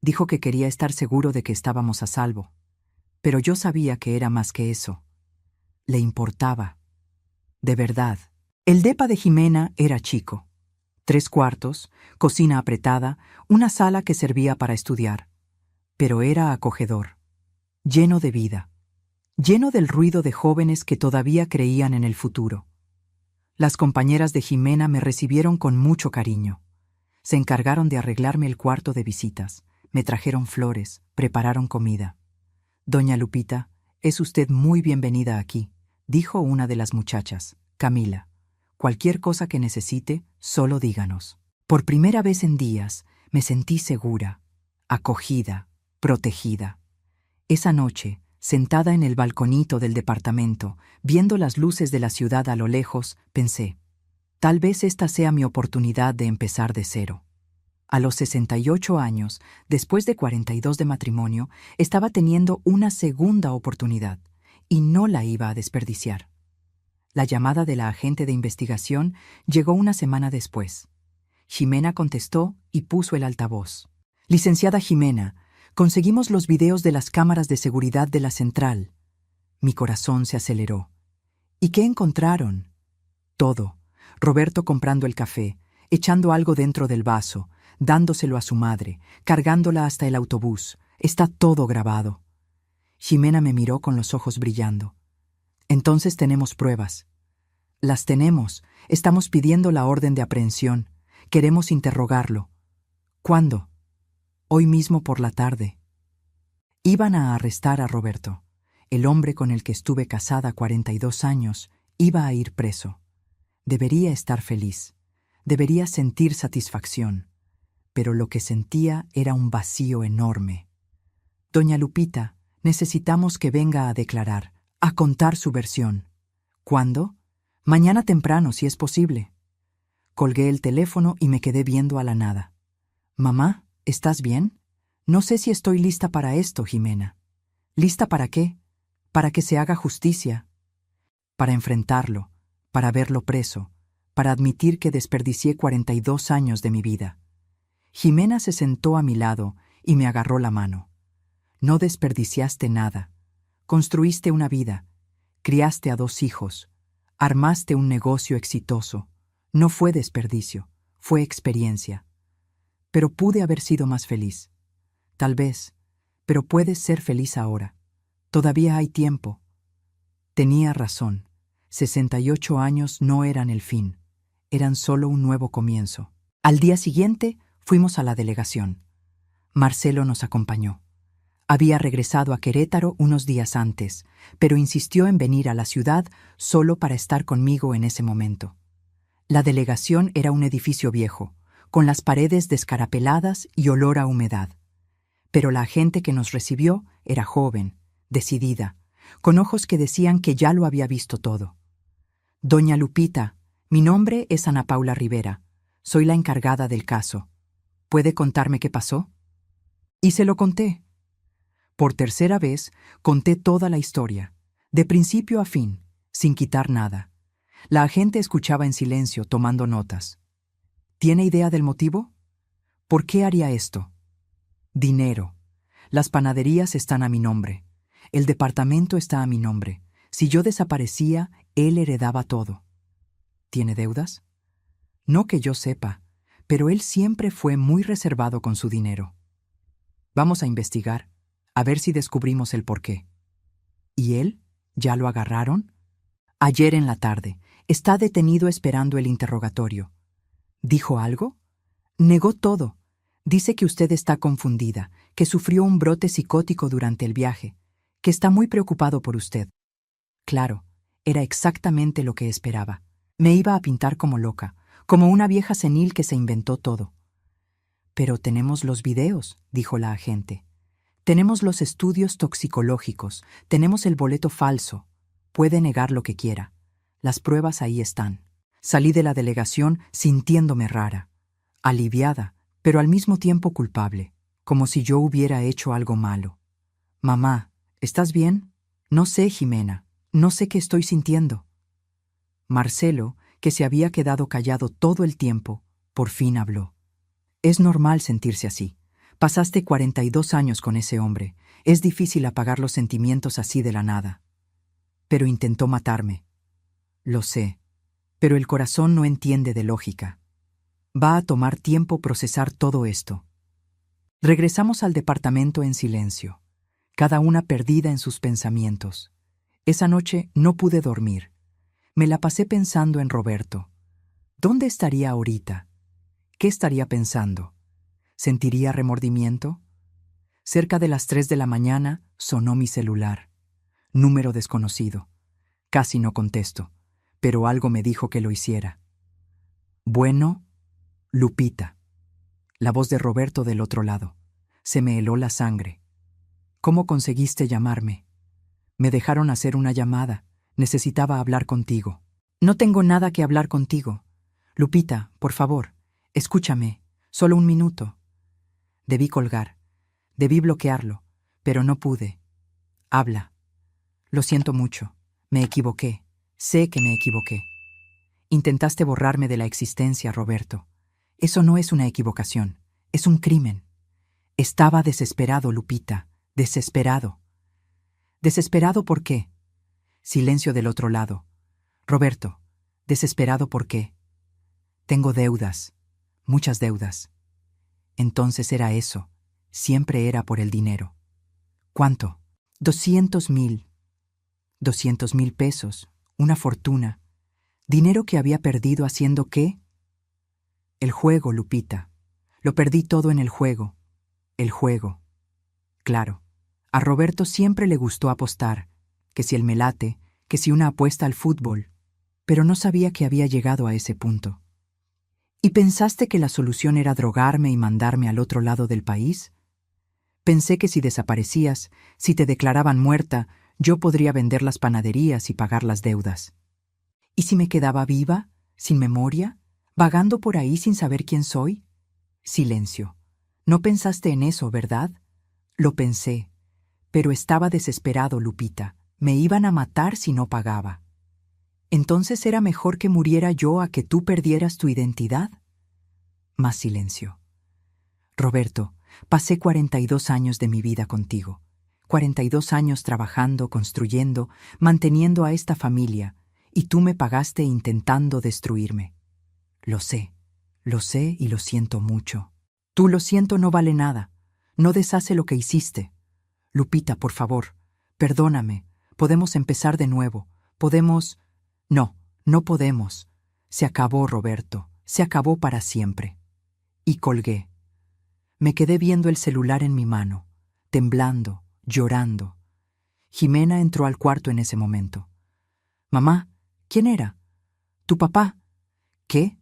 Dijo que quería estar seguro de que estábamos a salvo. Pero yo sabía que era más que eso. Le importaba. De verdad. El depa de Jimena era chico. 3 cuartos, cocina apretada, una sala que servía para estudiar. Pero era acogedor. Lleno de vida. Lleno del ruido de jóvenes que todavía creían en el futuro. Las compañeras de Jimena me recibieron con mucho cariño. Se encargaron de arreglarme el cuarto de visitas. Me trajeron flores, prepararon comida. Doña Lupita, es usted muy bienvenida aquí, dijo una de las muchachas, Camila. Cualquier cosa que necesite, solo díganos. Por primera vez en días, me sentí segura, acogida, protegida. Esa noche, sentada en el balconito del departamento, viendo las luces de la ciudad a lo lejos, pensé, tal vez esta sea mi oportunidad de empezar de cero. A los 68 años, después de 42 de matrimonio, estaba teniendo una segunda oportunidad, y no la iba a desperdiciar. La llamada de la agente de investigación llegó una semana después. Ximena contestó y puso el altavoz. «Licenciada Ximena, conseguimos los videos de las cámaras de seguridad de la central». Mi corazón se aceleró. «¿Y qué encontraron?» «Todo. Roberto comprando el café, echando algo dentro del vaso, dándoselo a su madre, cargándola hasta el autobús. Está todo grabado». Ximena me miró con los ojos brillando. «Entonces tenemos pruebas». «Las tenemos. Estamos pidiendo la orden de aprehensión. Queremos interrogarlo». «¿Cuándo?» «Hoy mismo por la tarde». Iban a arrestar a Roberto. El hombre con el que estuve casada 42 años iba a ir preso. Debería estar feliz. Debería sentir satisfacción. Pero lo que sentía era un vacío enorme. «Doña Lupita, necesitamos que venga a declarar, a contar su versión». «¿Cuándo?» «Mañana temprano, si es posible». Colgué el teléfono y me quedé viendo a la nada. «Mamá, ¿estás bien?» «No sé si estoy lista para esto, Ximena». «¿Lista para qué?» «Para que se haga justicia». «Para enfrentarlo, para verlo preso, para admitir que desperdicié 42 años de mi vida». Ximena se sentó a mi lado y me agarró la mano. «No desperdiciaste nada. Construiste una vida, criaste a 2 hijos, armaste un negocio exitoso. No fue desperdicio, fue experiencia. Pero pude haber sido más feliz. Tal vez, pero puedes ser feliz ahora. Todavía hay tiempo». Tenía razón. 68 años no eran el fin. Eran solo un nuevo comienzo. Al día siguiente, fuimos a la delegación. Marcelo nos acompañó. Había regresado a Querétaro unos días antes, pero insistió en venir a la ciudad solo para estar conmigo en ese momento. La delegación era un edificio viejo, con las paredes descarapeladas y olor a humedad. Pero la agente que nos recibió era joven, decidida, con ojos que decían que ya lo había visto todo. «Doña Lupita, mi nombre es Ana Paula Rivera. Soy la encargada del caso. ¿Puede contarme qué pasó?» Y se lo conté. Por tercera vez, conté toda la historia, de principio a fin, sin quitar nada. La agente escuchaba en silencio, tomando notas. «¿Tiene idea del motivo? ¿Por qué haría esto?» «Dinero. Las panaderías están a mi nombre. El departamento está a mi nombre. Si yo desaparecía, él heredaba todo». «¿Tiene deudas?» «No que yo sepa, pero él siempre fue muy reservado con su dinero». «Vamos a investigar, a ver si descubrimos el porqué». «¿Y él? ¿Ya lo agarraron?» «Ayer en la tarde. Está detenido esperando el interrogatorio». «¿Dijo algo?» «Negó todo. Dice que usted está confundida, que sufrió un brote psicótico durante el viaje, que está muy preocupado por usted». Claro, era exactamente lo que esperaba. Me iba a pintar como loca, como una vieja senil que se inventó todo. «Pero tenemos los videos», dijo la agente. «Tenemos los estudios toxicológicos, tenemos el boleto falso. Puede negar lo que quiera. Las pruebas ahí están». Salí de la delegación sintiéndome rara, aliviada, pero al mismo tiempo culpable, como si yo hubiera hecho algo malo. «Mamá, ¿estás bien?» «No sé, Ximena, no sé qué estoy sintiendo». Marcelo, que se había quedado callado todo el tiempo, por fin habló. «Es normal sentirse así. Pasaste 42 años con ese hombre. Es difícil apagar los sentimientos así de la nada. Pero intentó matarme». «Lo sé, pero el corazón no entiende de lógica. Va a tomar tiempo procesar todo esto». Regresamos al departamento en silencio, cada una perdida en sus pensamientos. Esa noche no pude dormir. Me la pasé pensando en Roberto. ¿Dónde estaría ahorita? ¿Qué estaría pensando? ¿Sentiría remordimiento? Cerca de las 3 de la mañana sonó mi celular. Número desconocido. Casi no contesto, pero algo me dijo que lo hiciera. «Bueno, Lupita». La voz de Roberto del otro lado. Se me heló la sangre. «¿Cómo conseguiste llamarme?» «Me dejaron hacer una llamada. Necesitaba hablar contigo». «No tengo nada que hablar contigo. Lupita, por favor, escúchame. Solo un minuto. Debí colgar. Debí bloquearlo, pero no pude. Habla. Lo siento mucho. Me equivoqué. Sé que me equivoqué. Intentaste borrarme de la existencia, Roberto. Eso no es una equivocación. Es un crimen. Estaba desesperado, Lupita. Desesperado. ¿Desesperado por qué? Silencio del otro lado. Roberto, ¿desesperado por qué? Tengo deudas. Muchas deudas. Entonces era eso. Siempre era por el dinero. ¿Cuánto? 200,000. 200,000 pesos. Una fortuna. ¿Dinero que había perdido haciendo qué? El juego, Lupita. Lo perdí todo en el juego. El juego. Claro. A Roberto siempre le gustó apostar, que si el melate, que si una apuesta al fútbol, pero no sabía que había llegado a ese punto. ¿Y pensaste que la solución era drogarme y mandarme al otro lado del país? Pensé que si desaparecías, si te declaraban muerta, yo podría vender las panaderías y pagar las deudas. ¿Y si me quedaba viva, sin memoria, vagando por ahí sin saber quién soy? Silencio. No pensaste en eso, ¿verdad? Lo pensé, pero estaba desesperado, Lupita. Me iban a matar si no pagaba. ¿Entonces era mejor que muriera yo a que tú perdieras tu identidad? Más silencio. Roberto, pasé 42 años de mi vida contigo. 42 años trabajando, construyendo, manteniendo a esta familia, y tú me pagaste intentando destruirme. Lo sé y lo siento mucho. Tú lo siento no vale nada. No deshace lo que hiciste. Lupita, por favor, perdóname. Podemos empezar de nuevo. Podemos... No podemos. Se acabó, Roberto. Se acabó para siempre. Y colgué. Me quedé viendo el celular en mi mano, temblando, llorando. Jimena entró al cuarto en ese momento. Mamá, ¿quién era? ¿Tu papá? ¿Qué?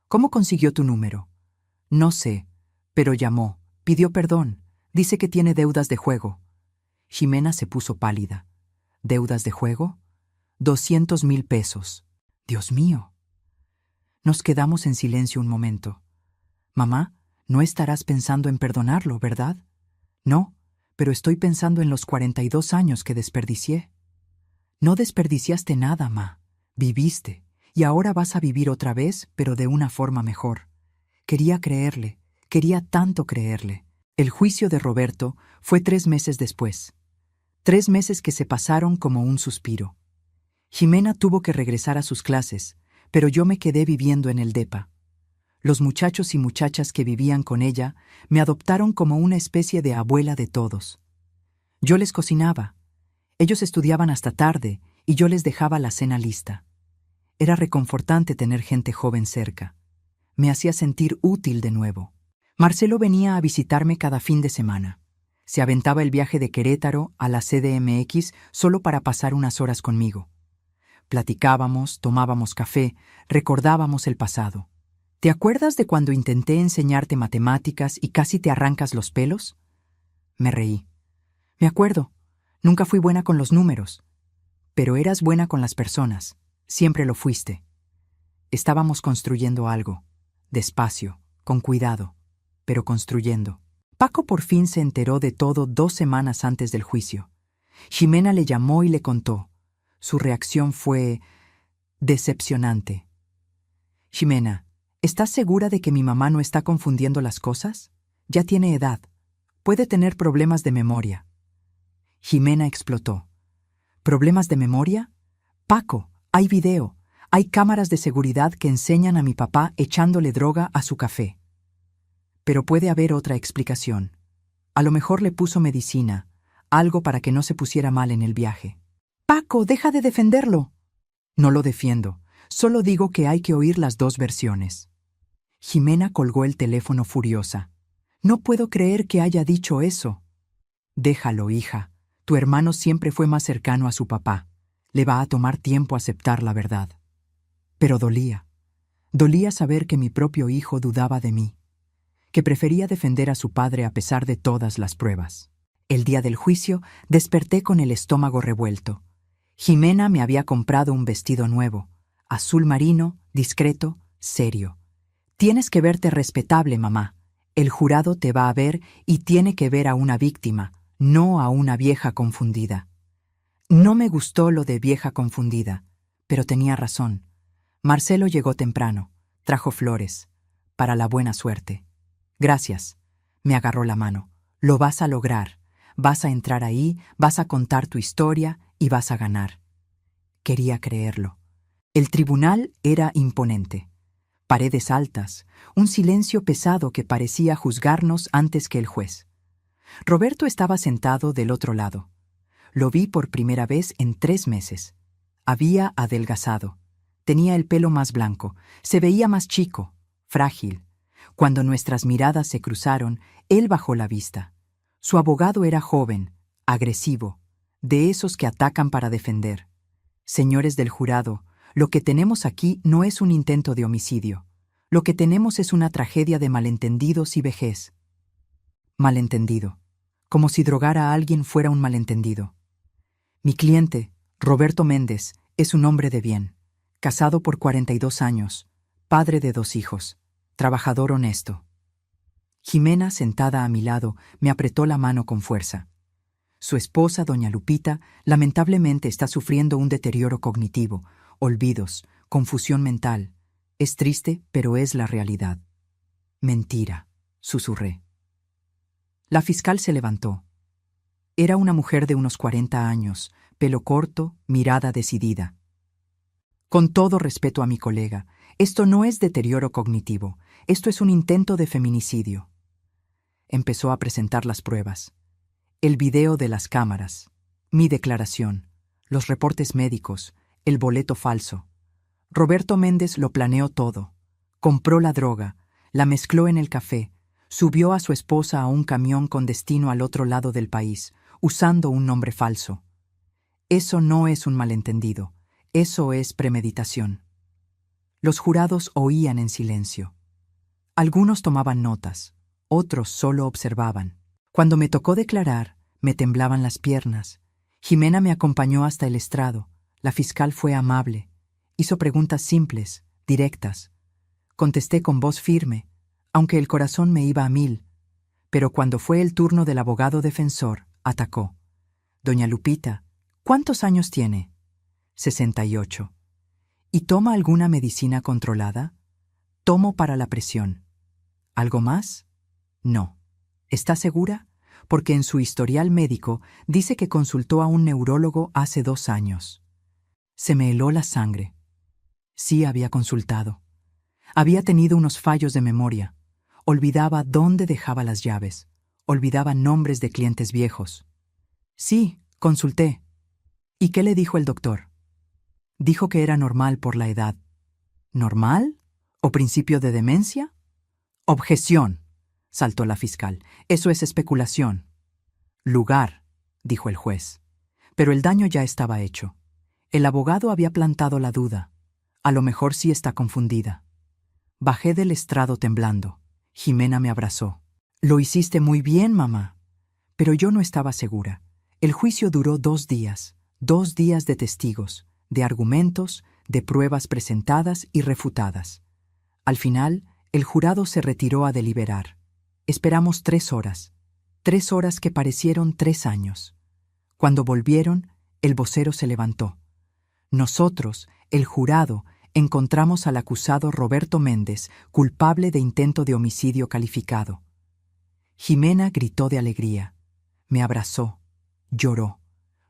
¿Cómo consiguió tu número? No sé, pero llamó, pidió perdón, dice que tiene deudas de juego. Jimena se puso pálida. ¿Deudas de juego? 200,000 pesos. Dios mío. Nos quedamos en silencio un momento. Mamá, no estarás pensando en perdonarlo, ¿verdad? No, pero estoy pensando en los 42 años que desperdicié. No desperdiciaste nada, ma. Viviste, y ahora vas a vivir otra vez, pero de una forma mejor. Quería creerle, quería tanto creerle. El juicio de Roberto fue 3 meses después. 3 meses que se pasaron como un suspiro. Jimena tuvo que regresar a sus clases, pero yo me quedé viviendo en el depa. Los muchachos y muchachas que vivían con ella me adoptaron como una especie de abuela de todos. Yo les cocinaba. Ellos estudiaban hasta tarde y yo les dejaba la cena lista. Era reconfortante tener gente joven cerca. Me hacía sentir útil de nuevo. Marcelo venía a visitarme cada fin de semana. Se aventaba el viaje de Querétaro a la CDMX solo para pasar unas horas conmigo. Platicábamos, tomábamos café, recordábamos el pasado. ¿Te acuerdas de cuando intenté enseñarte matemáticas y casi te arrancas los pelos? Me reí. Me acuerdo. Nunca fui buena con los números. Pero eras buena con las personas. Siempre lo fuiste. Estábamos construyendo algo. Despacio, con cuidado, pero construyendo. Paco por fin se enteró de todo 2 semanas antes del juicio. Jimena le llamó y le contó. Su reacción fue decepcionante. Jimena, ¿estás segura de que mi mamá no está confundiendo las cosas? Ya tiene edad. Puede tener problemas de memoria. Jimena explotó. ¿Problemas de memoria? Paco, hay video. Hay cámaras de seguridad que enseñan a mi papá echándole droga a su café. Pero puede haber otra explicación. A lo mejor le puso medicina, algo para que no se pusiera mal en el viaje. Paco, deja de defenderlo. No lo defiendo. Solo digo que hay que oír las 2 versiones. Jimena colgó el teléfono furiosa. No puedo creer que haya dicho eso. Déjalo, hija. Tu hermano siempre fue más cercano a su papá. Le va a tomar tiempo aceptar la verdad. Pero dolía. Dolía saber que mi propio hijo dudaba de mí, que prefería defender a su padre a pesar de todas las pruebas. El día del juicio desperté con el estómago revuelto. Jimena me había comprado un vestido nuevo, azul marino, discreto, serio. Tienes que verte respetable, mamá. El jurado te va a ver y tiene que ver a una víctima, no a una vieja confundida. No me gustó lo de vieja confundida, pero tenía razón. Marcelo llegó temprano, trajo flores, para la buena suerte. Gracias. Me agarró la mano. Lo vas a lograr. Vas a entrar ahí, vas a contar tu historia y vas a ganar. Quería creerlo. El tribunal era imponente. Paredes altas, un silencio pesado que parecía juzgarnos antes que el juez. Roberto estaba sentado del otro lado. Lo vi por primera vez en 3 meses. Había adelgazado. Tenía el pelo más blanco. Se veía más chico, frágil. Cuando nuestras miradas se cruzaron, él bajó la vista. Su abogado era joven, agresivo, de esos que atacan para defender. Señores del jurado, lo que tenemos aquí no es un intento de homicidio. Lo que tenemos es una tragedia de malentendidos y vejez. Malentendido. Como si drogar a alguien fuera un malentendido. Mi cliente, Roberto Méndez, es un hombre de bien, casado por 42 años, padre de 2 hijos, trabajador honesto. Jimena, sentada a mi lado, me apretó la mano con fuerza. Su esposa, doña Lupita, lamentablemente está sufriendo un deterioro cognitivo, olvidos, confusión mental. Es triste, pero es la realidad. Mentira, susurré. La fiscal se levantó. Era una mujer de unos 40 años, pelo corto, mirada decidida. Con todo respeto a mi colega, esto no es deterioro cognitivo, esto es un intento de feminicidio. Empezó a presentar las pruebas. El video de las cámaras, mi declaración, los reportes médicos, el boleto falso. Roberto Méndez lo planeó todo. Compró la droga, la mezcló en el café, subió a su esposa a un camión con destino al otro lado del país, usando un nombre falso. Eso no es un malentendido, eso es premeditación. Los jurados oían en silencio. Algunos tomaban notas, otros solo observaban. Cuando me tocó declarar, me temblaban las piernas. Jimena me acompañó hasta el estrado. La fiscal fue amable. Hizo preguntas simples, directas. Contesté con voz firme, aunque el corazón me iba a 1000. Pero cuando fue el turno del abogado defensor, atacó. Doña Lupita, ¿cuántos años tiene? 68. ¿Y toma alguna medicina controlada? Tomo para la presión. ¿Algo más? No. ¿Está segura? Porque en su historial médico dice que consultó a un neurólogo hace 2 años. Se me heló la sangre. Sí había consultado. Había tenido unos fallos de memoria. Olvidaba dónde dejaba las llaves. Olvidaba nombres de clientes viejos. Sí, consulté. ¿Y qué le dijo el doctor? Dijo que era normal por la edad. ¿Normal? ¿O principio de demencia? Objeción, saltó la fiscal. Eso es especulación. Lugar, dijo el juez. Pero el daño ya estaba hecho. El abogado había plantado la duda. A lo mejor sí está confundida. Bajé del estrado temblando. Jimena me abrazó. Lo hiciste muy bien, mamá. Pero yo no estaba segura. El juicio duró 2 días. 2 días de testigos, de argumentos, de pruebas presentadas y refutadas. Al final, el jurado se retiró a deliberar. Esperamos 3 horas. 3 horas que parecieron 3 años. Cuando volvieron, el vocero se levantó. Nosotros, el jurado, encontramos al acusado Roberto Méndez culpable de intento de homicidio calificado. Jimena gritó de alegría. Me abrazó. Lloró.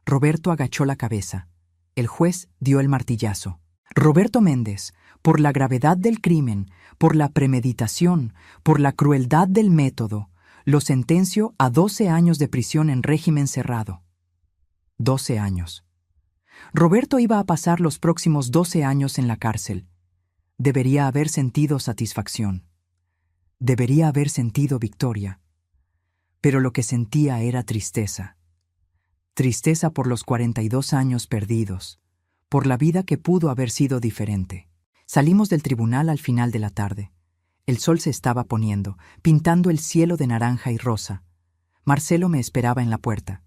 Roberto agachó la cabeza. El juez dio el martillazo. Roberto Méndez, por la gravedad del crimen, por la premeditación, por la crueldad del método, lo sentenció a 12 años de prisión en régimen cerrado. 12 años. Roberto iba a pasar los próximos 12 años en la cárcel. Debería haber sentido satisfacción. Debería haber sentido victoria. Pero lo que sentía era tristeza. Tristeza por los 42 años perdidos, por la vida que pudo haber sido diferente. Salimos del tribunal al final de la tarde. El sol se estaba poniendo, pintando el cielo de naranja y rosa. Marcelo me esperaba en la puerta.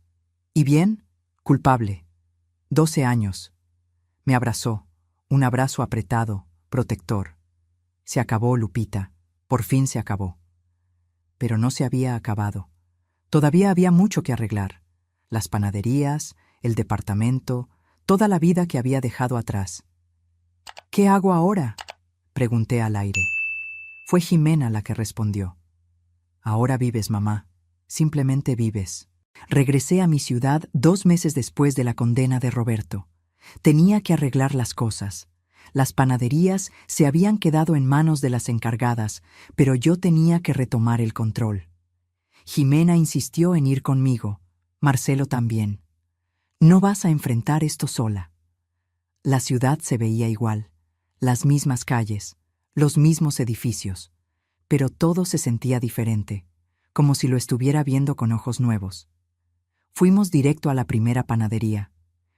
¿Y bien? Culpable. 12 años. Me abrazó, un abrazo apretado, protector. Se acabó, Lupita. Por fin se acabó. pero no se había acabado. Todavía había mucho que arreglar. Las panaderías, el departamento, toda la vida que había dejado atrás. ¿Qué hago ahora?, pregunté al aire. Fue Jimena la que respondió. Ahora vives, mamá. Simplemente vives. Regresé a mi ciudad 2 meses después de la condena de Roberto. Tenía que arreglar las cosas. Las panaderías se habían quedado en manos de las encargadas, pero yo tenía que retomar el control. Jimena insistió en ir conmigo. Marcelo también. No vas a enfrentar esto sola. La ciudad se veía igual, las mismas calles, los mismos edificios, pero todo se sentía diferente, como si lo estuviera viendo con ojos nuevos. Fuimos directo a la primera panadería,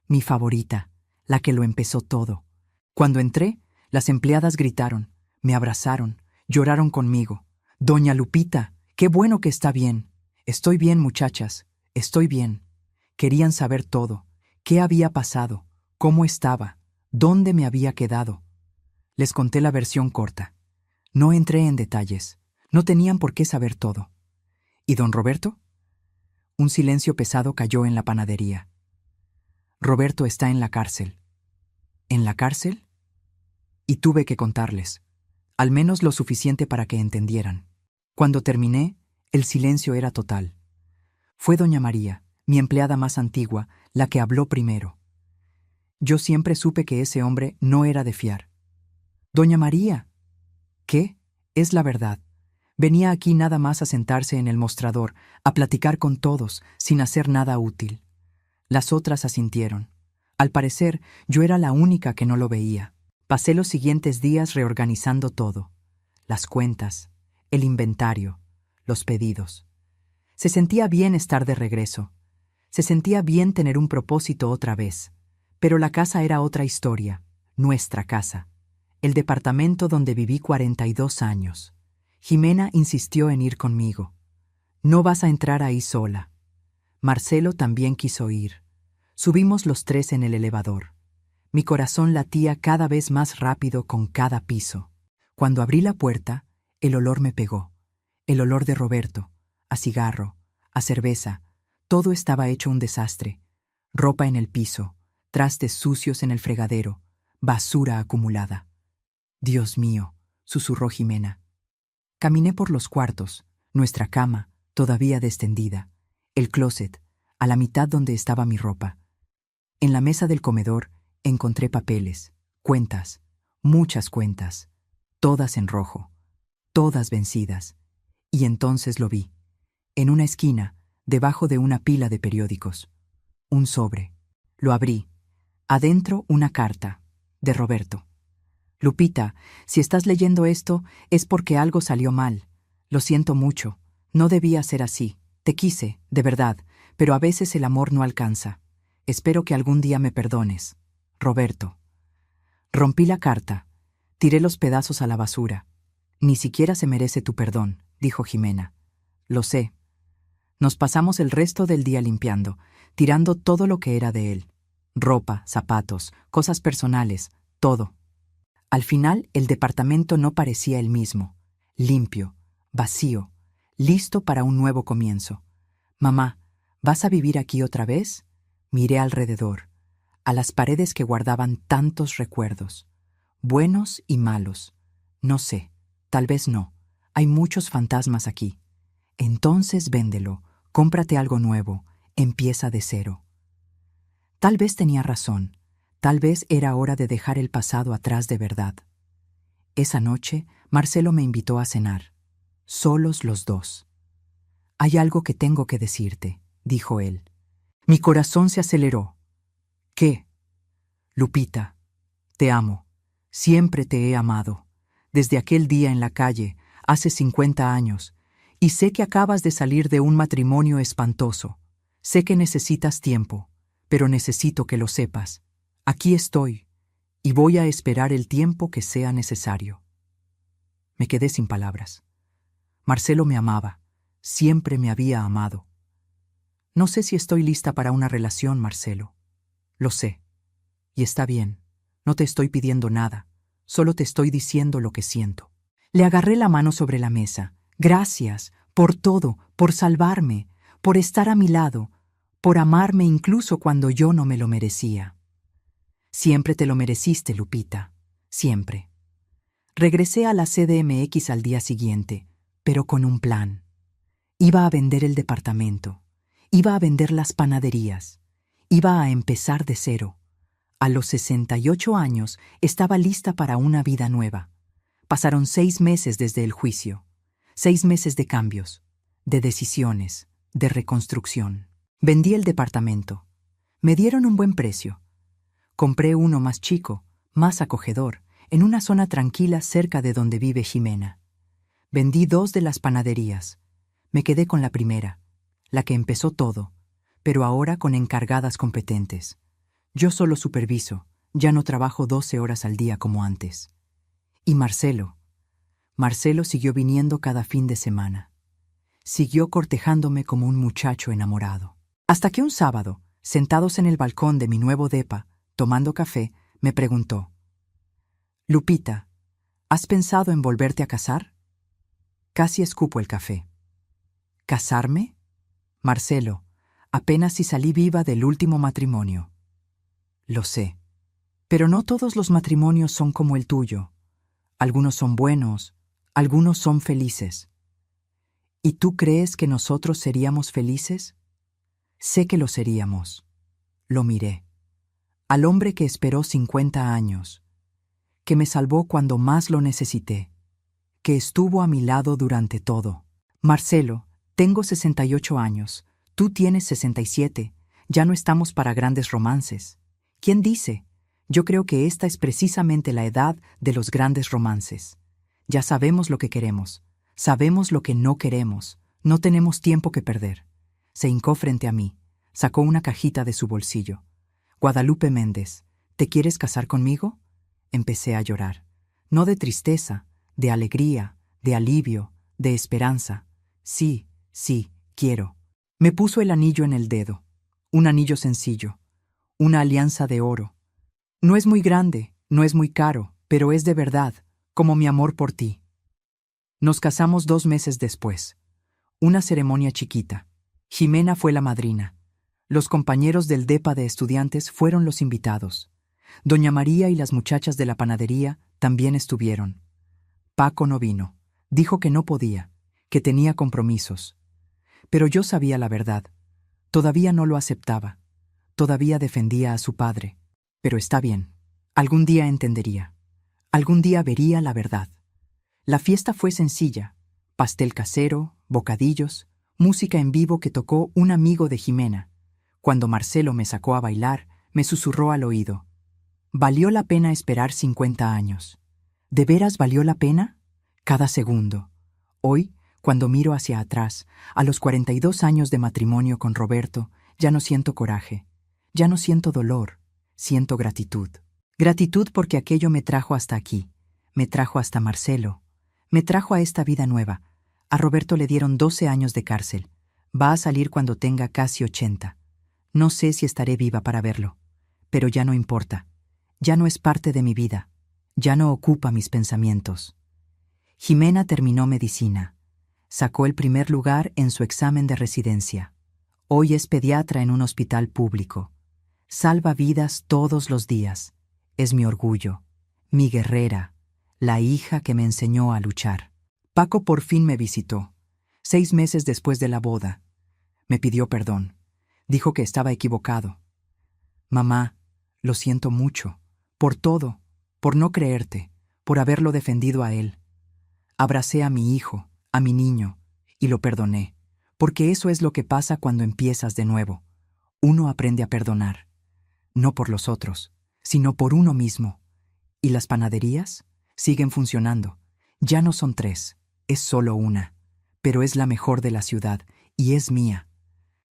mi favorita, la que lo empezó todo. Cuando entré, las empleadas gritaron, me abrazaron, lloraron conmigo. «Doña Lupita, qué bueno que está bien». «Estoy bien, muchachas, estoy bien». Querían saber todo, qué había pasado, cómo estaba, dónde me había quedado. Les conté la versión corta. No entré en detalles, no tenían por qué saber todo. ¿Y don Roberto? Un silencio pesado cayó en la panadería. Roberto está en la cárcel. ¿En la cárcel? Y tuve que contarles, al menos lo suficiente para que entendieran. Cuando terminé, el silencio era total. Fue doña María, mi empleada más antigua, la que habló primero. Yo siempre supe que ese hombre no era de fiar. Doña María. ¿Qué? Es la verdad. Venía aquí nada más a sentarse en el mostrador, a platicar con todos, sin hacer nada útil. Las otras asintieron. Al parecer, yo era la única que no lo veía. Pasé los siguientes días reorganizando todo. Las cuentas, el inventario, los pedidos. Se sentía bien estar de regreso. Se sentía bien tener un propósito otra vez. Pero la casa era otra historia, nuestra casa. El departamento donde viví 42 años. Jimena insistió en ir conmigo. No vas a entrar ahí sola. Marcelo también quiso ir. Subimos los 3 en el elevador. Mi corazón latía cada vez más rápido con cada piso. Cuando abrí la puerta, el olor me pegó. El olor de Roberto, a cigarro, a cerveza. Todo estaba hecho un desastre. Ropa en el piso, trastes sucios en el fregadero, basura acumulada. Dios mío, susurró Jimena. Caminé por los cuartos, nuestra cama, todavía descendida, el closet, a la mitad donde estaba mi ropa. En la mesa del comedor encontré papeles, cuentas, muchas cuentas, todas en rojo, todas vencidas. Y entonces lo vi, en una esquina, debajo de una pila de periódicos. Un sobre. Lo abrí. Adentro una carta, de Roberto. Lupita, si estás leyendo esto, es porque algo salió mal. Lo siento mucho. No debía ser así. Te quise, de verdad, pero a veces el amor no alcanza. Espero que algún día me perdones. Roberto. Rompí la carta. Tiré los pedazos a la basura. Ni siquiera se merece tu perdón, dijo Jimena. Lo sé. Nos pasamos el resto del día limpiando, tirando todo lo que era de él. Ropa, zapatos, cosas personales, todo. Al final, el departamento no parecía el mismo. Limpio, vacío, listo para un nuevo comienzo. Mamá, ¿vas a vivir aquí otra vez? Miré alrededor, a las paredes que guardaban tantos recuerdos, buenos y malos. No sé, tal vez no. Hay muchos fantasmas aquí. Entonces véndelo, cómprate algo nuevo, empieza de cero. Tal vez tenía razón. Tal vez era hora de dejar el pasado atrás de verdad. Esa noche, Marcelo me invitó a cenar. Solos los dos. «Hay algo que tengo que decirte», dijo él. Mi corazón se aceleró. «¿Qué?» «Lupita, te amo. Siempre te he amado. Desde aquel día en la calle, hace 50 años. Y sé que acabas de salir de un matrimonio espantoso. Sé que necesitas tiempo, pero necesito que lo sepas. Aquí estoy, y voy a esperar el tiempo que sea necesario». Me quedé sin palabras. Marcelo me amaba, siempre me había amado. No sé si estoy lista para una relación, Marcelo. Lo sé. Y está bien, no te estoy pidiendo nada, solo te estoy diciendo lo que siento. Le agarré la mano sobre la mesa. Gracias, por todo, por salvarme, por estar a mi lado, por amarme incluso cuando yo no me lo merecía. Siempre te lo mereciste, Lupita, siempre. Regresé a la CDMX al día siguiente, pero con un plan. Iba a vender el departamento, iba a vender las panaderías, iba a empezar de cero. A los 68 años estaba lista para una vida nueva. Pasaron 6 meses desde el juicio, 6 meses de cambios, de decisiones, de reconstrucción. Vendí el departamento. Me dieron un buen precio. Compré uno más chico, más acogedor, en una zona tranquila cerca de donde vive Jimena. Vendí 2 de las panaderías. Me quedé con la primera, la que empezó todo, pero ahora con encargadas competentes. Yo solo superviso, ya no trabajo 12 horas al día como antes. Y Marcelo siguió viniendo cada fin de semana. Siguió cortejándome como un muchacho enamorado. Hasta que un sábado, sentados en el balcón de mi nuevo depa, tomando café, me preguntó: «Lupita, ¿has pensado en volverte a casar?» Casi escupo el café. ¿Casarme? Marcelo, apenas si salí viva del último matrimonio. Lo sé, pero no todos los matrimonios son como el tuyo. Algunos son buenos, algunos son felices. ¿Y tú crees que nosotros seríamos felices? Sé que lo seríamos. Lo miré. Al hombre que esperó 50 años, que me salvó cuando más lo necesité, que estuvo a mi lado durante todo. Marcelo, tengo 68 años, tú tienes 67, ya no estamos para grandes romances. ¿Quién dice? Yo creo que esta es precisamente la edad de los grandes romances. Ya sabemos lo que queremos, sabemos lo que no queremos, no tenemos tiempo que perder. Se hincó frente a mí, sacó una cajita de su bolsillo. Guadalupe Méndez, ¿te quieres casar conmigo? Empecé a llorar. No de tristeza, de alegría, de alivio, de esperanza. Sí, sí, quiero. Me puso el anillo en el dedo, un anillo sencillo, una alianza de oro. No es muy grande, no es muy caro, pero es de verdad, como mi amor por ti. Nos casamos 2 meses después. Una ceremonia chiquita. Jimena fue la madrina. Los compañeros del depa de estudiantes fueron los invitados. Doña María y las muchachas de la panadería también estuvieron. Paco no vino. Dijo que no podía, que tenía compromisos. Pero yo sabía la verdad. Todavía no lo aceptaba. Todavía defendía a su padre. Pero está bien. Algún día entendería. Algún día vería la verdad. La fiesta fue sencilla. Pastel casero, bocadillos, música en vivo que tocó un amigo de Jimena. Cuando Marcelo me sacó a bailar, me susurró al oído: «Valió la pena esperar 50 años. ¿De veras valió la pena? Cada segundo». Hoy, cuando miro hacia atrás, a los 42 años de matrimonio con Roberto, ya no siento coraje, ya no siento dolor, siento gratitud. Gratitud porque aquello me trajo hasta aquí, me trajo hasta Marcelo, me trajo a esta vida nueva. A Roberto le dieron 12 años de cárcel. Va a salir cuando tenga casi 80. No sé si estaré viva para verlo, pero ya no importa. Ya no es parte de mi vida, ya no ocupa mis pensamientos. Jimena terminó medicina. Sacó el primer lugar en su examen de residencia. Hoy es pediatra en un hospital público. Salva vidas todos los días. Es mi orgullo, mi guerrera, la hija que me enseñó a luchar. Paco por fin me visitó, 6 meses después de la boda. Me pidió perdón. Dijo que estaba equivocado. «Mamá, lo siento mucho, por todo, por no creerte, por haberlo defendido a él». Abracé a mi hijo, a mi niño, y lo perdoné, porque eso es lo que pasa cuando empiezas de nuevo. Uno aprende a perdonar, no por los otros, sino por uno mismo. ¿Y las panaderías? Siguen funcionando. Ya no son 3, es solo una, pero es la mejor de la ciudad y es mía.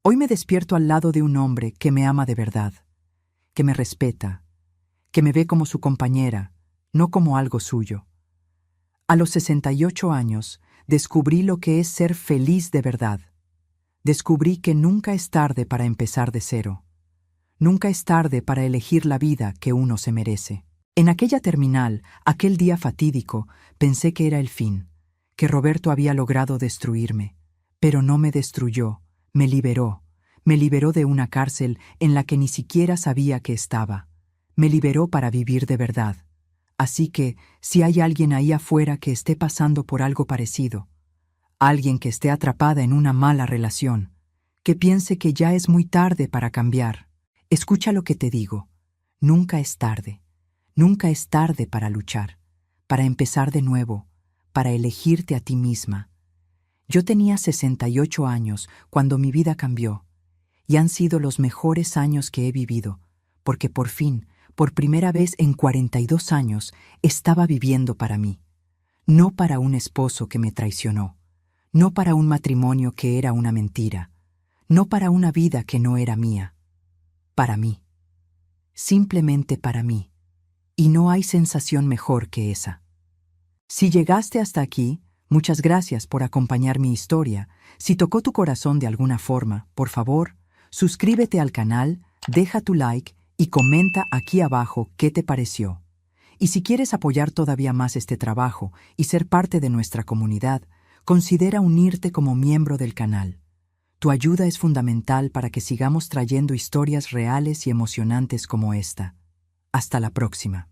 Hoy me despierto al lado de un hombre que me ama de verdad, que me respeta, que me ve como su compañera, no como algo suyo. A los 68 años descubrí lo que es ser feliz de verdad. Descubrí que nunca es tarde para empezar de cero. Nunca es tarde para elegir la vida que uno se merece. En aquella terminal, aquel día fatídico, pensé que era el fin, que Roberto había logrado destruirme. Pero no me destruyó, me liberó. Me liberó de una cárcel en la que ni siquiera sabía que estaba. Me liberó para vivir de verdad. Así que, si hay alguien ahí afuera que esté pasando por algo parecido, alguien que esté atrapada en una mala relación, que piense que ya es muy tarde para cambiar, escucha lo que te digo. Nunca es tarde. Nunca es tarde para luchar, para empezar de nuevo, para elegirte a ti misma. Yo tenía 68 años cuando mi vida cambió, y han sido los mejores años que he vivido, porque por fin, por primera vez en 42 años, estaba viviendo para mí. No para un esposo que me traicionó, no para un matrimonio que era una mentira, no para una vida que no era mía. Para mí. Simplemente para mí. Y no hay sensación mejor que esa. Si llegaste hasta aquí, muchas gracias por acompañar mi historia. Si tocó tu corazón de alguna forma, por favor, suscríbete al canal, deja tu like y comenta aquí abajo qué te pareció. Y si quieres apoyar todavía más este trabajo y ser parte de nuestra comunidad, considera unirte como miembro del canal. Tu ayuda es fundamental para que sigamos trayendo historias reales y emocionantes como esta. Hasta la próxima.